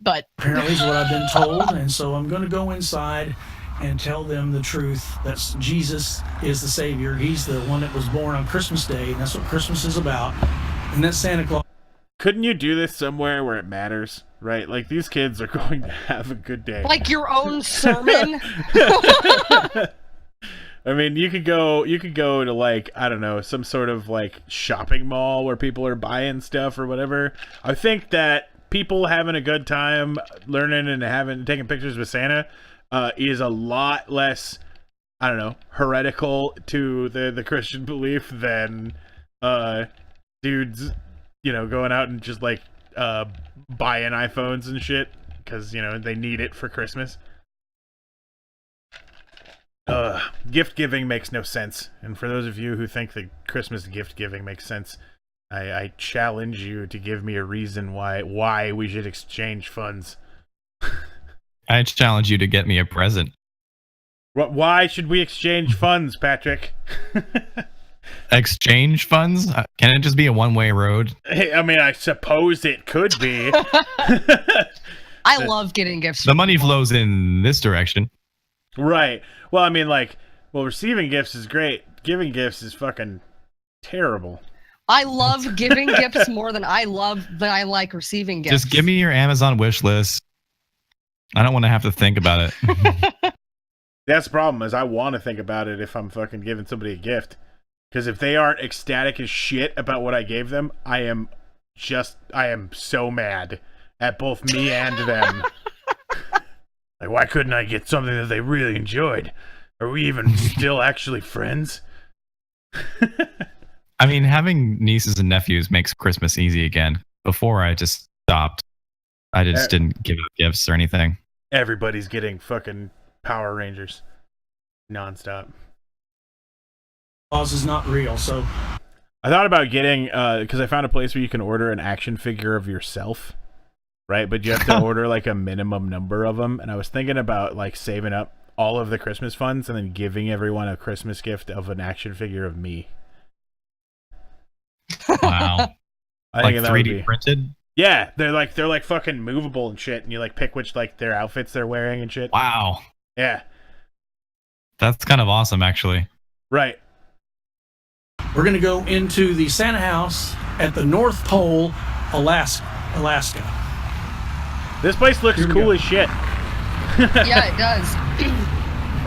Speaker 3: But
Speaker 10: Apparently is what I've been told, and so I'm going to go inside and tell them the truth. That's Jesus is the Savior. He's the one that was born on Christmas Day, and that's what Christmas is about. And that's Santa Claus.
Speaker 1: Couldn't you do this somewhere where it matters, right? Like these kids are going to have a good day.
Speaker 3: like your own sermon.
Speaker 1: I mean, you could go to like, I don't know, some sort of like shopping mall where people are buying stuff or whatever. I think that people having a good time learning and taking pictures with Santa is a lot less, I don't know, heretical to the Christian belief than dudes, going out and just like buying iPhones and shit because they need it for Christmas. Gift giving makes no sense, and for those of you who think that Christmas gift giving makes sense, I challenge you to give me a reason why we should exchange funds.
Speaker 2: I challenge you to get me a present.
Speaker 1: Why should we exchange funds, Patrick?
Speaker 2: Exchange funds? Can it just be a one-way road?
Speaker 1: Hey, I mean, I suppose it could be.
Speaker 3: I love getting gifts.
Speaker 2: The money flows in this direction.
Speaker 1: Right. Well, I mean, receiving gifts is great. Giving gifts is fucking terrible.
Speaker 3: I love giving gifts more than I like receiving gifts.
Speaker 2: Just give me your Amazon wish list. I don't want to have to think about it.
Speaker 1: That's the problem, is I want to think about it if I'm fucking giving somebody a gift. Because if they aren't ecstatic as shit about what I gave them, I am so mad at both me and them. Like, why couldn't I get something that they really enjoyed? Are we even still actually friends?
Speaker 2: I mean, having nieces and nephews makes Christmas easy again. Before, I just stopped. I just didn't give out gifts or anything.
Speaker 1: Everybody's getting fucking Power Rangers nonstop.
Speaker 10: Claus is not real, so
Speaker 1: I thought about getting, because I found a place where you can order an action figure of yourself, right? But you have to order like a minimum number of them. And I was thinking about like saving up all of the Christmas funds and then giving everyone a Christmas gift of an action figure of me.
Speaker 2: Wow.
Speaker 1: I
Speaker 2: Like
Speaker 1: think that would
Speaker 2: 3D
Speaker 1: be...
Speaker 2: printed?
Speaker 1: Yeah, they're like fucking movable and shit, and you like pick which like their outfits they're wearing and shit.
Speaker 2: Wow.
Speaker 1: Yeah.
Speaker 2: That's kind of awesome, actually.
Speaker 1: Right.
Speaker 10: we're going to go into the Santa house at the North Pole, Alaska.
Speaker 1: This place looks
Speaker 10: Here we
Speaker 1: cool
Speaker 10: go.
Speaker 1: as shit.
Speaker 3: Yeah, it does.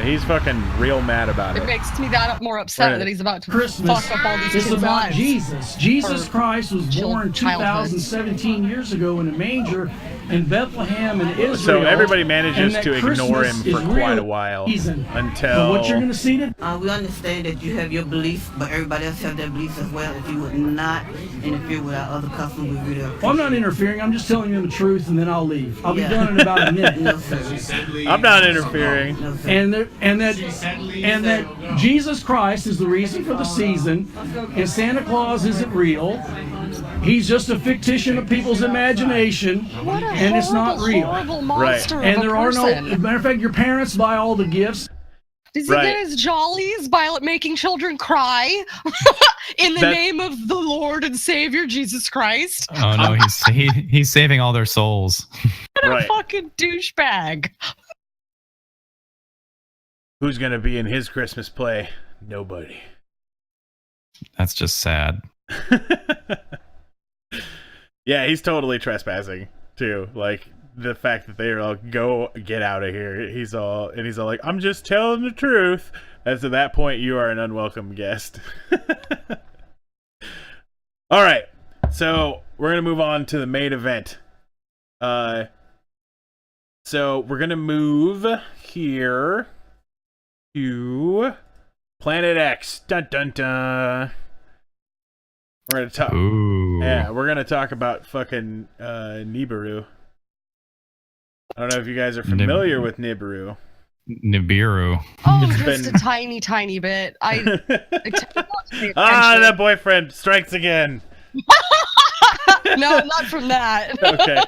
Speaker 1: He's fucking real mad about
Speaker 3: It
Speaker 1: it.
Speaker 3: makes me that more upset
Speaker 1: Right.
Speaker 3: that he's about to
Speaker 10: Christmas
Speaker 3: fuck up all these
Speaker 10: is
Speaker 3: kids'
Speaker 10: about
Speaker 3: lives.
Speaker 10: Jesus. Jesus
Speaker 3: Or
Speaker 10: Christ was born
Speaker 3: childhood.
Speaker 10: 2017 years ago in a manger in Bethlehem in Israel.
Speaker 1: So everybody manages
Speaker 10: and that
Speaker 1: to ignore him
Speaker 10: Christmas
Speaker 1: for
Speaker 10: is
Speaker 1: quite
Speaker 10: real.
Speaker 1: a while
Speaker 10: Heathen.
Speaker 1: until
Speaker 10: So what you're going to see today?
Speaker 11: We understand that you have your beliefs, but everybody else have their beliefs as well. If you would not interfere with our other customs, we really appreciate
Speaker 10: Well, I'm not interfering. I'm just telling you the truth, and then I'll leave. I'll be
Speaker 11: Yeah.
Speaker 10: done in about a minute.
Speaker 11: No, sir.
Speaker 1: I'm not interfering.
Speaker 11: No, sir.
Speaker 10: And that Jesus Christ is the reason for the season, and Santa Claus isn't real. He's just a fictitious of people's imagination,
Speaker 3: What a
Speaker 10: and it's not real.
Speaker 3: horrible monster
Speaker 10: And
Speaker 3: of a
Speaker 10: there are no.
Speaker 3: person.
Speaker 10: As a matter of fact, your parents buy all the gifts.
Speaker 3: Does he get his jollies by making children cry in the name of the Lord and Savior Jesus Christ?
Speaker 2: Oh no, he's saving all their souls.
Speaker 3: What a fucking douchebag.
Speaker 1: Who's gonna be in his Christmas play? Nobody.
Speaker 2: That's just sad.
Speaker 1: Yeah, he's totally trespassing too. Like the fact that they're all go get out of here. He's all like, I'm just telling the truth. As at that point, you are an unwelcome guest. All right, so we're gonna move on to the main event. So we're gonna move here to Planet X. Dun dun dun. We're gonna talk. Yeah, we're gonna talk about fucking NIBIRU. I don't know if you guys are familiar with NIBIRU.
Speaker 2: NIBIRU.
Speaker 3: Oh, just a tiny, tiny bit.
Speaker 1: That boyfriend strikes again.
Speaker 3: No, not from that.
Speaker 1: Okay.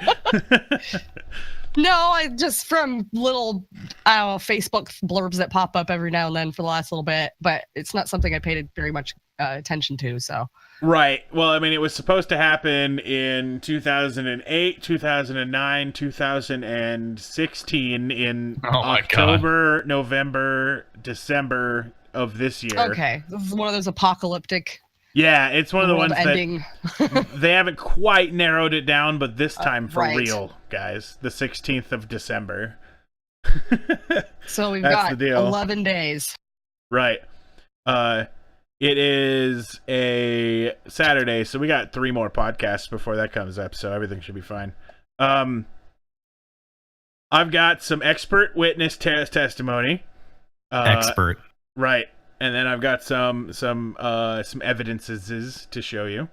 Speaker 3: No, I just from little, I don't know, Facebook blurbs that pop up every now and then for the last little bit, but it's not something I paid very much attention to, so.
Speaker 1: Right. Well, I mean, it was supposed to happen in 2008, 2009, 2016 in October, November, December of this year.
Speaker 3: Okay. This is one of those apocalyptic.
Speaker 1: Yeah, it's one of the ones
Speaker 3: ending.
Speaker 1: that they haven't quite narrowed it down, but this time for real, guys. The 16th of December.
Speaker 3: So we've got 11 days.
Speaker 1: Right. It is a Saturday, so we got 3 more podcasts before that comes up, so everything should be fine. I've got some expert witness testimony.
Speaker 2: Expert.
Speaker 1: Right. And then I've got some evidences to show you.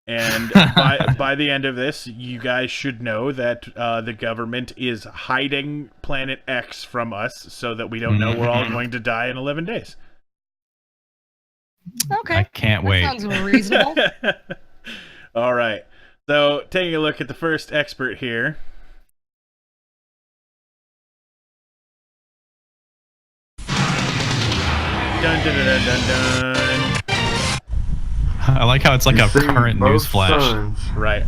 Speaker 1: And by the end of this, you guys should know that the government is hiding Planet X from us so that we don't know we're all going to die in 11 days.
Speaker 3: Okay.
Speaker 2: I can't wait.
Speaker 3: Sounds reasonable.
Speaker 1: All right. So, taking a look at the first expert here. Dun, dun, dun, dun, dun, dun.
Speaker 2: I like how it's like a current news flash.
Speaker 1: Right.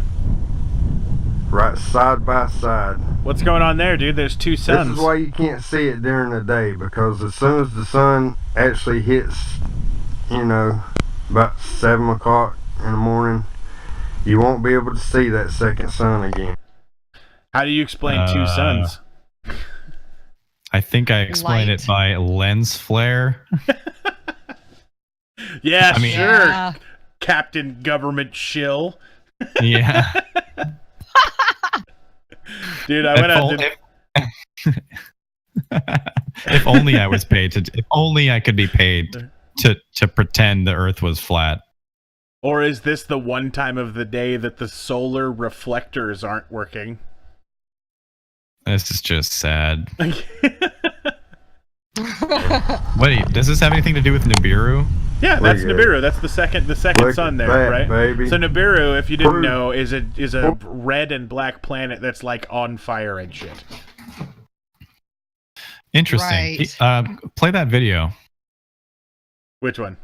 Speaker 12: Right side by side.
Speaker 1: What's going on there, dude? There's 2 suns.
Speaker 12: This is why you can't see it during the day, because as soon as the sun actually hits, about 7 o'clock in the morning, you won't be able to see that second sun again.
Speaker 1: How do you explain 2 suns?
Speaker 2: I think I explained it by lens flare.
Speaker 1: Yeah,
Speaker 2: I mean,
Speaker 1: sure.
Speaker 3: Yeah.
Speaker 1: Captain Government Shill.
Speaker 2: Yeah.
Speaker 1: Dude, I went out
Speaker 2: if only I was paid to. If only I could be paid to pretend the Earth was flat.
Speaker 1: Or is this the one time of the day that the solar reflectors aren't working?
Speaker 2: This is just sad. Wait, does this have anything to do with NIBIRU?
Speaker 1: Yeah, that's NIBIRU. That's the second sun there, right?
Speaker 12: Baby.
Speaker 1: So NIBIRU, if you didn't know, is a red and black planet that's like on fire and shit.
Speaker 2: Interesting.
Speaker 3: Right.
Speaker 2: Play that video.
Speaker 1: Which one?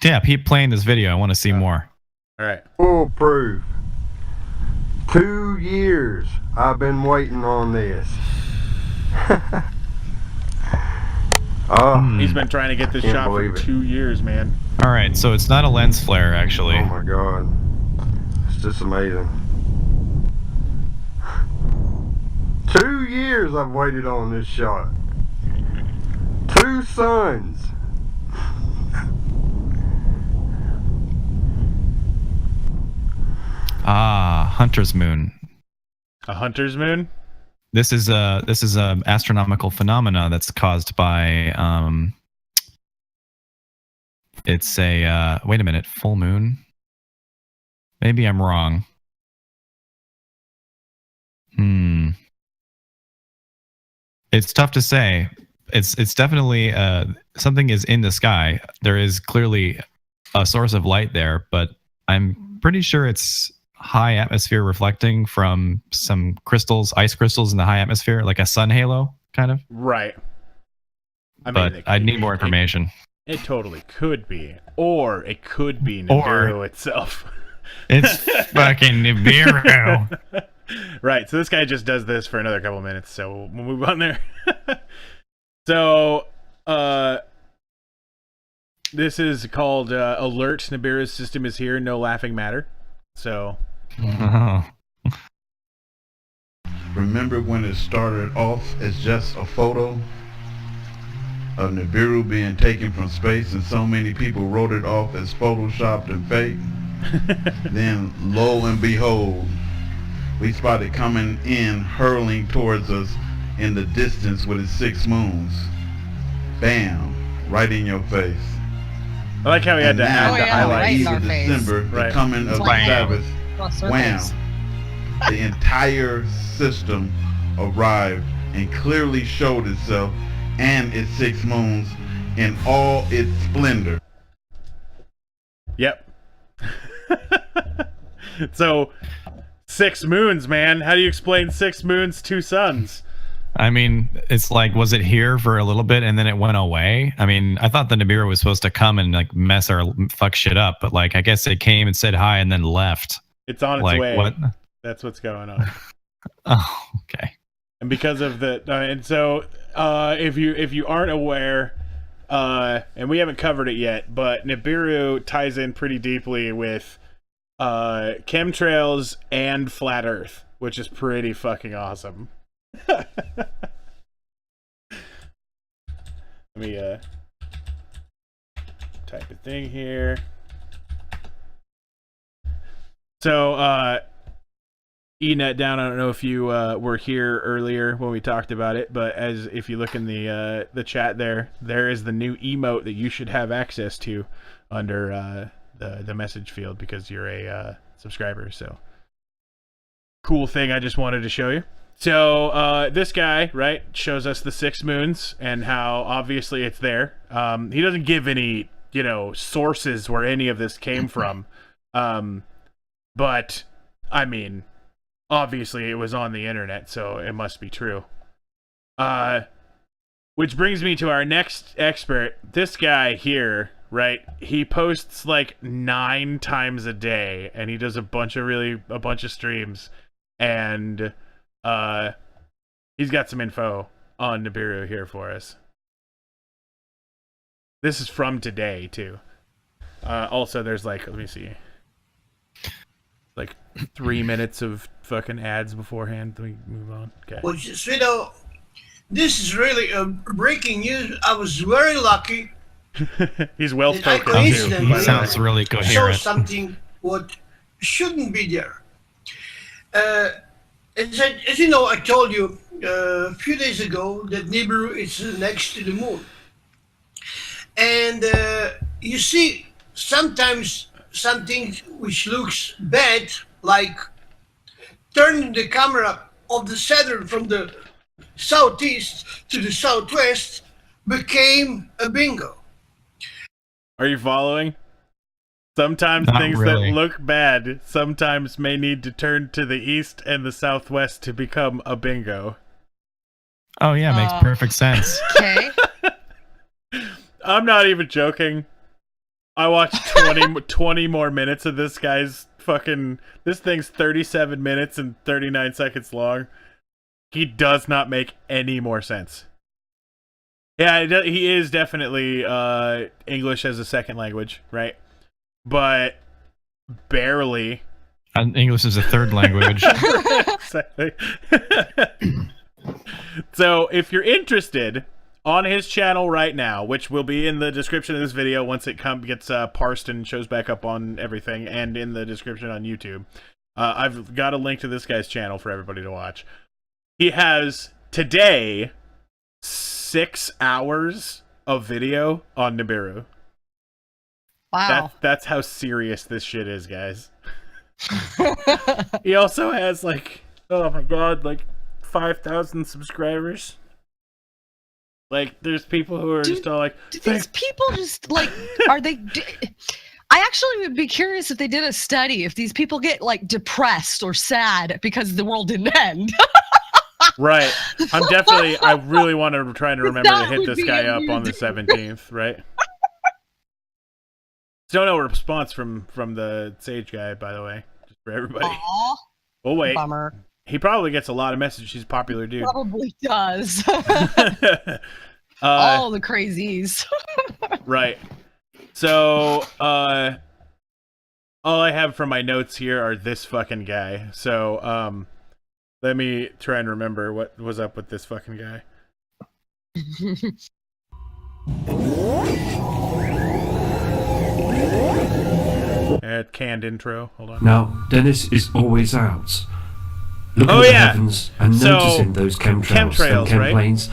Speaker 2: Yeah, keep playing this video. I want to see more.
Speaker 1: All right.
Speaker 12: Full proof. 2 years I've been waiting on this.
Speaker 1: He's been trying to get this shot for 2 years, man.
Speaker 2: All right, so it's not a lens flare, actually.
Speaker 12: Oh my god. It's just amazing. 2 years I've waited on this shot. 2 suns.
Speaker 2: Hunter's moon.
Speaker 1: A hunter's moon?
Speaker 2: This is a astronomical phenomena that's caused by it's a wait a minute, full moon. Maybe I'm wrong. It's tough to say. It's definitely something is in the sky. There is clearly a source of light there, but I'm pretty sure it's high atmosphere reflecting from some crystals, ice crystals in the high atmosphere, like a sun halo, kind of.
Speaker 1: Right.
Speaker 2: but I need more information.
Speaker 1: It totally could be, or it could be NIBIRU itself.
Speaker 2: It's fucking NIBIRU.
Speaker 1: Right, so this guy just does this for another couple minutes, so we'll move on there. So, this is called Alert, NIBIRU's system is here, no laughing matter. So...
Speaker 12: Remember when it started off as just a photo of NIBIRU being taken from space and so many people wrote it off as photoshopped and fake? Then lo and behold, we spotted coming in, hurling towards us in the distance with its 6 moons. Bam, right in your face.
Speaker 1: I like how he had to add the highlight.
Speaker 3: Right in our
Speaker 12: December,
Speaker 3: face.
Speaker 12: the coming of the Sabbath. Wham. The entire system arrived and clearly showed itself and its 6 moons in all its splendor.
Speaker 1: Yep. So, 6 moons, man. How do you explain 6 moons, 2 suns?
Speaker 2: I mean, it's like, was it here for a little bit and then it went away? I mean, I thought the NIBIRU was supposed to come and like mess or fuck shit up, but like, I guess it came and said hi and then left.
Speaker 1: It's on its
Speaker 2: like,
Speaker 1: way.
Speaker 2: What?
Speaker 1: That's what's going on.
Speaker 2: Oh, okay.
Speaker 1: And because of the, and so if you aren't aware, and we haven't covered it yet, but NIBIRU ties in pretty deeply with chemtrails and flat Earth, which is pretty fucking awesome. Let me type a thing here. So eNet down, I don't know if you were here earlier when we talked about it, but as if you look in the chat there is the new emote that you should have access to under the message field because you're a subscriber. So cool thing I just wanted to show you. So this guy, right, shows us the 6 moons and how obviously it's there. He doesn't give any, sources where any of this came from. But I mean, obviously it was on the internet, so it must be true. Which brings me to our next expert. This guy here, right? He posts like 9 times a day, and he does a bunch of streams, and he's got some info on NIBIRU here for us. This is from today too. Also, there's like, let me see, like 3 minutes of fucking ads beforehand. Let me move on. Okay.
Speaker 13: Well, Sweeto, this is really breaking news. I was very lucky.
Speaker 1: He's well spoken
Speaker 13: too.
Speaker 2: He sounds really coherent.
Speaker 13: Show something what shouldn't be there. As you know, I told you a few days ago that NIBIRU is next to the moon. And you see, sometimes something which looks bad, like turning the camera of the Saturn from the southeast to the southwest, became a bingo.
Speaker 1: Are you following? Sometimes
Speaker 2: Not
Speaker 1: things
Speaker 2: really.
Speaker 1: that look bad sometimes may need to turn to the east and the southwest to become a bingo.
Speaker 2: Oh yeah, makes perfect sense.
Speaker 3: Okay.
Speaker 1: I'm not even joking. I watched 20 more minutes of this guy's fucking... This thing's 37 minutes and 39 seconds long. He does not make any more sense. Yeah, he is definitely English as a second language, right? But barely.
Speaker 2: And English is a third language.
Speaker 1: Exactly. So if you're interested, on his channel right now, which will be in the description of this video once it gets parsed and shows back up on everything, and in the description on YouTube, I've got a link to this guy's channel for everybody to watch. He has today 6 hours of video on NIBIRU.
Speaker 3: Wow.
Speaker 1: That's how serious this shit is, guys. He also has like, oh my god, like 5,000 subscribers. Like, there's people who are just all like,
Speaker 3: do these people just like, are they? I actually would be curious if they did a study if these people get like depressed or sad because the world didn't end.
Speaker 1: Right. I really want to try to remember to
Speaker 3: That
Speaker 1: hit
Speaker 3: would
Speaker 1: this
Speaker 3: be
Speaker 1: guy up on the
Speaker 3: amusing.
Speaker 1: 17th, right? Still no response from the Sage guy, by the way, just for everybody.
Speaker 3: Aw,
Speaker 1: Oh wait,
Speaker 3: bummer.
Speaker 1: he probably gets a lot of messages. He's a popular dude.
Speaker 3: Probably does.
Speaker 1: Uh,
Speaker 3: All the crazies.
Speaker 1: right. So, all I have from my notes here are this fucking guy. So, let me try and remember what was up with this fucking guy. Canned intro. Hold on.
Speaker 14: Now, Dennis is always out. Looking
Speaker 1: Oh,
Speaker 14: at the
Speaker 1: yeah.
Speaker 14: heavens and
Speaker 1: So,
Speaker 14: noticing those chemtrails and
Speaker 1: right?
Speaker 14: chemplanes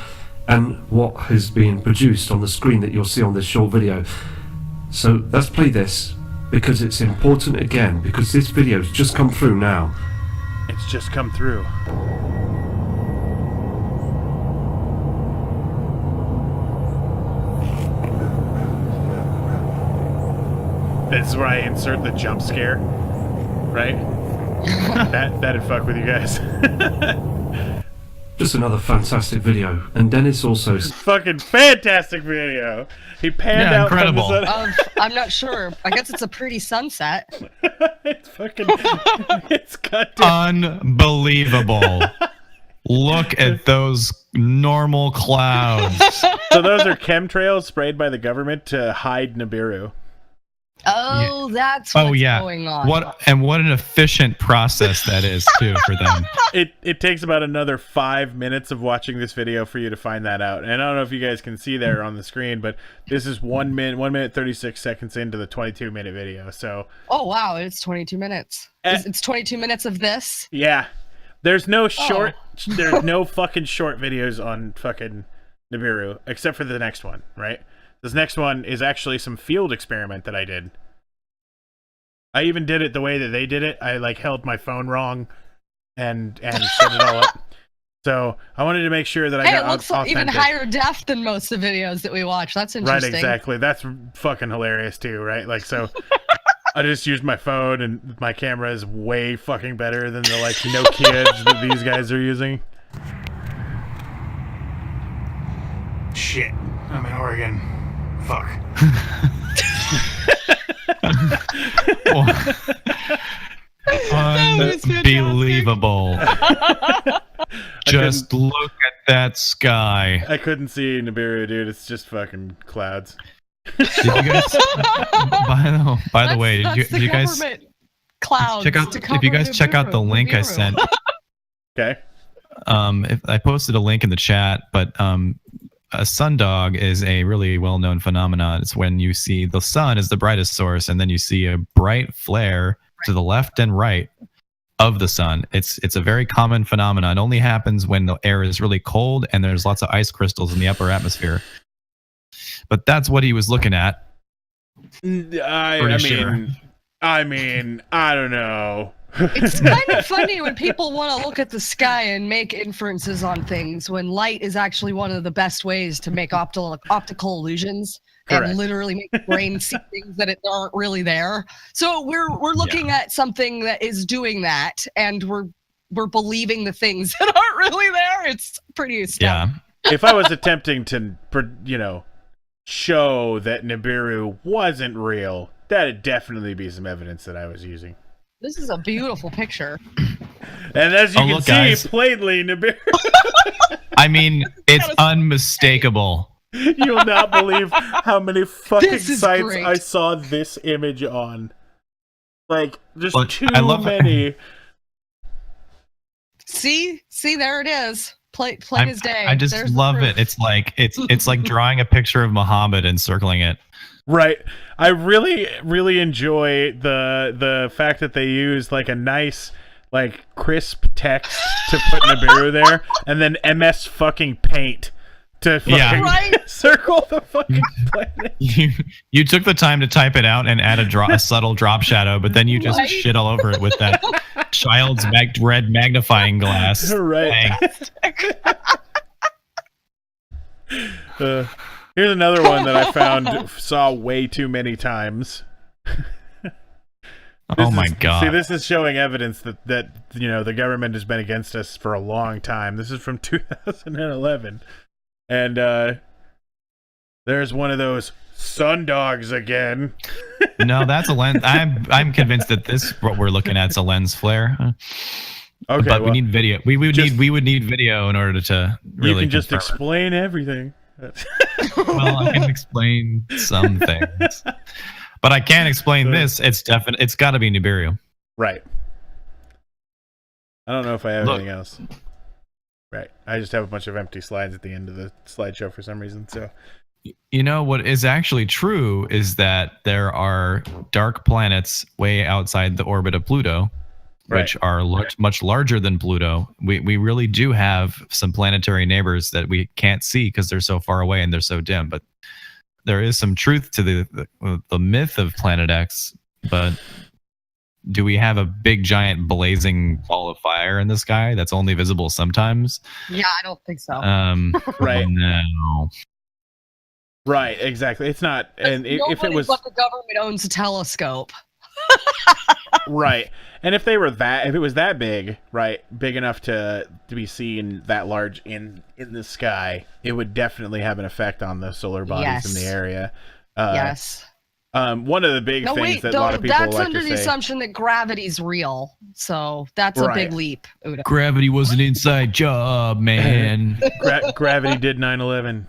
Speaker 14: and what has been produced on the screen that you'll see on this short video. So let's play this because it's important again, because this video's just come through now.
Speaker 1: It's just come through. This is where I insert the jump scare, right? that'd fuck with you guys.
Speaker 14: Just another fantastic video. And Dennis also...
Speaker 1: Fucking fantastic video. He panned
Speaker 2: Yeah,
Speaker 1: out from
Speaker 2: incredible.
Speaker 1: the sun.
Speaker 3: I'm not sure. I guess it's a pretty sunset.
Speaker 1: It's fucking. It's goddamn.
Speaker 2: Unbelievable. Look at those normal clouds.
Speaker 1: So those are chemtrails sprayed by the government to hide Nibiru.
Speaker 3: Oh, that's what's going on.
Speaker 2: What an efficient process that is too for them.
Speaker 1: It takes about another 5 minutes of watching this video for you to find that out. And I don't know if you guys can see there on the screen, but this is 1 minute 36 seconds into the 22-minute video. So
Speaker 3: Oh wow, it's 22 minutes. It's 22 minutes of this.
Speaker 1: yeah, there's no short, there's no fucking short videos on fucking Nibiru except for the next one, right? This next one is actually some field experiment that I did. I even did it the way that they did it. I like held my phone wrong and set it all up. So I wanted to make sure that I got
Speaker 3: it looks
Speaker 1: authentic.
Speaker 3: even higher def than most of the videos that we watch. That's
Speaker 1: Right,
Speaker 3: interesting.
Speaker 1: exactly. That's fucking hilarious too, right? Like, so I just used my phone and my camera is way fucking better than the like Nokias that these guys are using. Shit. I'm in Oregon. Fuck.
Speaker 2: Unbelievable. Just look at that sky.
Speaker 1: I couldn't see Nibiru, dude. It's just fucking clouds.
Speaker 2: Did you guys? By the way, did you guys
Speaker 3: clouds
Speaker 2: check out? If you guys check out the link I sent.
Speaker 1: Okay.
Speaker 2: If I posted a link in the chat, but a sundog is a really well-known phenomenon. It's when you see the sun is the brightest source, and then you see a bright flare to the left and right of the sun. It's a very common phenomenon. It only happens when the air is really cold and there's lots of ice crystals in the upper atmosphere. But that's what he was looking at.
Speaker 1: I mean, I don't know.
Speaker 3: It's kind of funny when people want to look at the sky and make inferences on things when light is actually one of the best ways to make optical illusions.
Speaker 1: Correct.
Speaker 3: And literally make the brain see things that aren't really there. So we're looking at something that is doing that, and we're believing the things that aren't really there. It's pretty astounding.
Speaker 2: Yeah.
Speaker 1: If I was attempting to, show that Nibiru wasn't real, that'd definitely be some evidence that I was using.
Speaker 3: This is a beautiful picture.
Speaker 1: And as you can
Speaker 2: look,
Speaker 1: see,
Speaker 2: guys.
Speaker 1: plainly, Nibiru.
Speaker 2: I mean, it's unmistakable.
Speaker 1: You'll not believe how many fucking
Speaker 3: This is
Speaker 1: sites
Speaker 3: great.
Speaker 1: I saw this image on. Like, just
Speaker 2: Look,
Speaker 1: too
Speaker 2: I love-
Speaker 1: many.
Speaker 3: See, there it is. Plain as day.
Speaker 2: I just
Speaker 3: There's the
Speaker 2: love
Speaker 3: proof.
Speaker 2: it. It's like drawing a picture of Muhammad and circling it.
Speaker 1: Right. I really, really enjoy the fact that they use like a nice, like crisp text to put Nibiru there, and then MS fucking Paint to fucking circle the fucking planet.
Speaker 2: You took the time to type it out and add a subtle drop shadow, but then you just
Speaker 3: Right.
Speaker 2: shit all over it with that child's red magnifying glass.
Speaker 1: Right.
Speaker 2: Thing.
Speaker 1: Here's another one that I saw way too many times.
Speaker 2: Oh my God.
Speaker 1: See, this is showing evidence that the government has been against us for a long time. This is from 2011, and there's one of those sun dogs again.
Speaker 2: No, that's a lens. I'm convinced that what we're looking at is a lens flare.
Speaker 1: Okay,
Speaker 2: but we need video. We would need video in order to really.
Speaker 1: You can just
Speaker 2: confirm
Speaker 1: explain everything.
Speaker 2: Well, I can explain some things, but I can't explain this. It's definite. It's got to be NIBIRU.
Speaker 1: Right. I don't know if I have anything else. Right. I just have a bunch of empty slides at the end of the slideshow for some reason. So.
Speaker 2: You know what is actually true is that there are dark planets way outside the orbit of Pluto, which are much larger than Pluto. We really do have some planetary neighbors that we can't see because they're so far away and they're so dim. But there is some truth to the myth of Planet X. But do we have a big giant blazing ball of fire in the sky that's only visible sometimes?
Speaker 3: Yeah, I don't think so.
Speaker 1: Right.
Speaker 2: No.
Speaker 1: Right, exactly. It's not, and if it was,
Speaker 3: but the government owns a telescope.
Speaker 1: Right, and if it was that big, right, big enough to be seen that large in the sky, it would definitely have an effect on the solar bodies in the area.
Speaker 3: Yes.
Speaker 1: One of the big things that a lot of people
Speaker 3: that's
Speaker 1: like
Speaker 3: under
Speaker 1: to
Speaker 3: the
Speaker 1: say,
Speaker 3: assumption that gravity's real, so that's a big leap. Udo.
Speaker 2: Gravity was an inside job, man.
Speaker 1: Gravity did 9/11.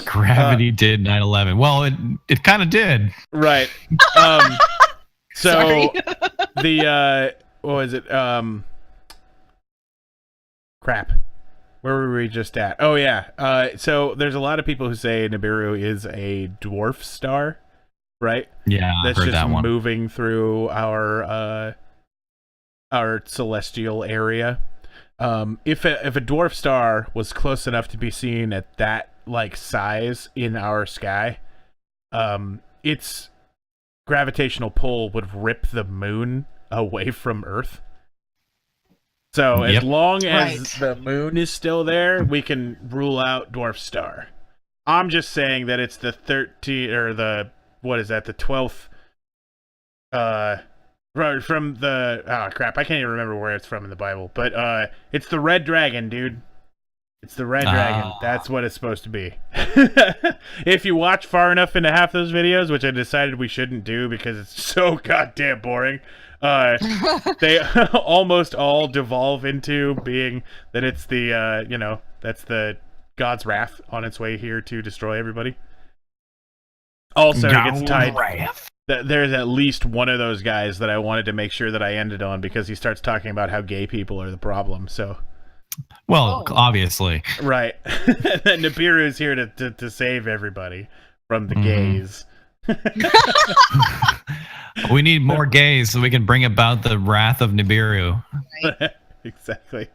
Speaker 2: Gravity did 9/11. Well, it kind of did.
Speaker 1: Right. So the what was it? Crap. Where were we just at? Oh yeah. So there's a lot of people who say NIBIRU is a dwarf star, right?
Speaker 2: Yeah,
Speaker 1: that's
Speaker 2: I've heard
Speaker 1: just
Speaker 2: that one.
Speaker 1: moving through our celestial area. If a dwarf star was close enough to be seen at that size in our sky, its gravitational pull would rip the moon away from Earth. So as long as the moon is still there, we can rule out dwarf star. I'm just saying that it's the 13th or the 12th. From the crap, I can't even remember where it's from in the Bible, but it's the red dragon, dude. It's the red dragon. That's what it's supposed to be. If you watch far enough into half those videos, which I decided we shouldn't do because it's so goddamn boring, they almost all devolve into being that it's the that's the God's wrath on its way here to destroy everybody. Also, it gets tied. There's at least one of those guys that I wanted to make sure that I ended on because he starts talking about how gay people are the problem. So,
Speaker 2: well, obviously,
Speaker 1: right. That NIBIRU is here to save everybody from the gays.
Speaker 2: We need more gays so we can bring about the wrath of NIBIRU.
Speaker 1: Right. Exactly.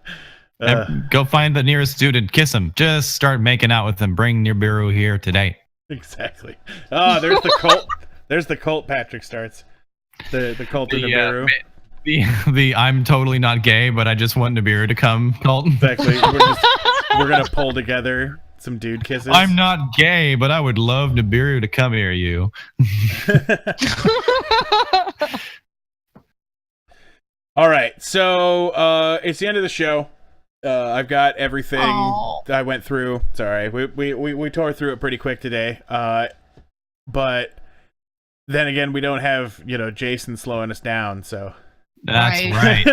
Speaker 2: Go find the nearest dude and kiss him. Just start making out with him. Bring NIBIRU here today.
Speaker 1: Exactly. Oh, there's the cult. There's the cult Patrick starts. The cult of NIBIRU.
Speaker 2: The I'm totally not gay, but I just want NIBIRU to come cult.
Speaker 1: Exactly. We're gonna pull together some dude kisses.
Speaker 2: I'm not gay, but I would love NIBIRU to come here, you.
Speaker 1: All right, so it's the end of the show. I've got everything I went through. Sorry, we tore through it pretty quick today. But then again, we don't have Jason slowing us down, so
Speaker 2: that's right.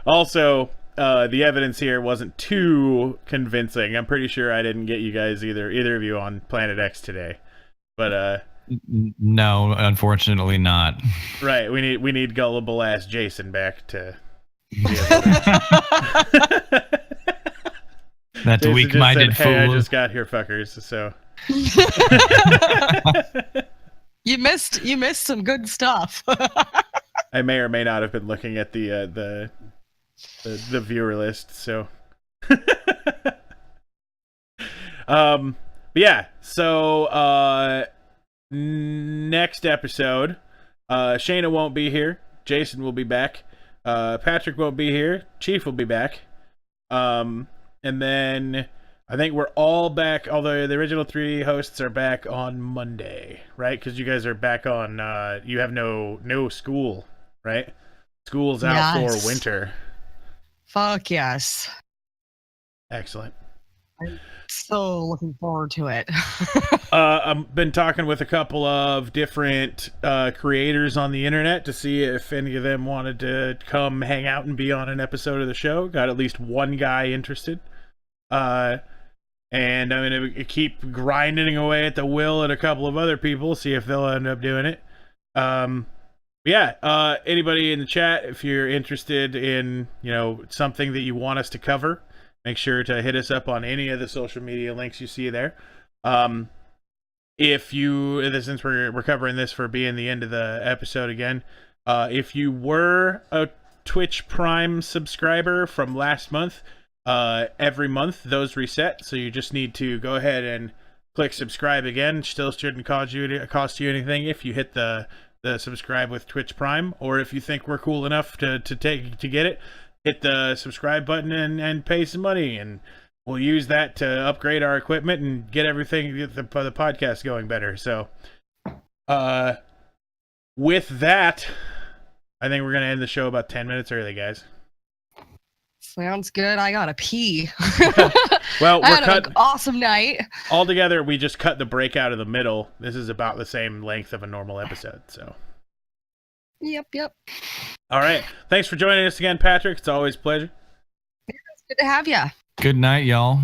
Speaker 1: Also, the evidence here wasn't too convincing. I'm pretty sure I didn't get you guys either of you on Planet X today, but
Speaker 2: no, unfortunately not.
Speaker 1: Right, we need gullible ass Jason back to.
Speaker 2: That weak-minded fool.
Speaker 1: Hey, I just got here, fuckers. So
Speaker 3: you missed some good stuff.
Speaker 1: I may or may not have been looking at the viewer list. So, yeah. So next episode, Shayna won't be here. Jason will be back. Patrick won't be here. Chief will be back. And then I think we're all back, although the original 3 hosts are back on Monday, right? Because you guys are back on, you have no school, right? School's out for winter.
Speaker 3: Fuck yes.
Speaker 1: Excellent.
Speaker 3: I'm so looking forward to it.
Speaker 1: I've been talking with a couple of different creators on the internet to see if any of them wanted to come hang out and be on an episode of the show. Got at least one guy interested. And I'm going to keep grinding away at the will at a couple of other people, see if they'll end up doing it. Anybody in the chat, if you're interested in, something that you want us to cover, make sure to hit us up on any of the social media links you see there. Since we're covering this for being the end of the episode again, if you were a Twitch Prime subscriber from last month, every month those reset, so you just need to go ahead and click subscribe again. Still shouldn't cost you anything if you hit the subscribe with Twitch Prime, or if you think we're cool enough to get it, hit the subscribe button and pay some money, and we'll use that to upgrade our equipment and get everything, the podcast going better. So with that, I think we're gonna end the show about 10 minutes early, guys.
Speaker 3: Sounds good. I gotta pee.
Speaker 1: Well,
Speaker 3: I had an awesome night.
Speaker 1: Altogether, we just cut the break out of the middle. This is about the same length of a normal episode, so.
Speaker 3: Yep.
Speaker 1: All right. Thanks for joining us again, Patrick. It's always a pleasure.
Speaker 3: It's good to have you.
Speaker 2: Good night, y'all.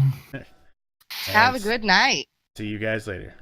Speaker 3: Have a good night.
Speaker 1: See you guys later.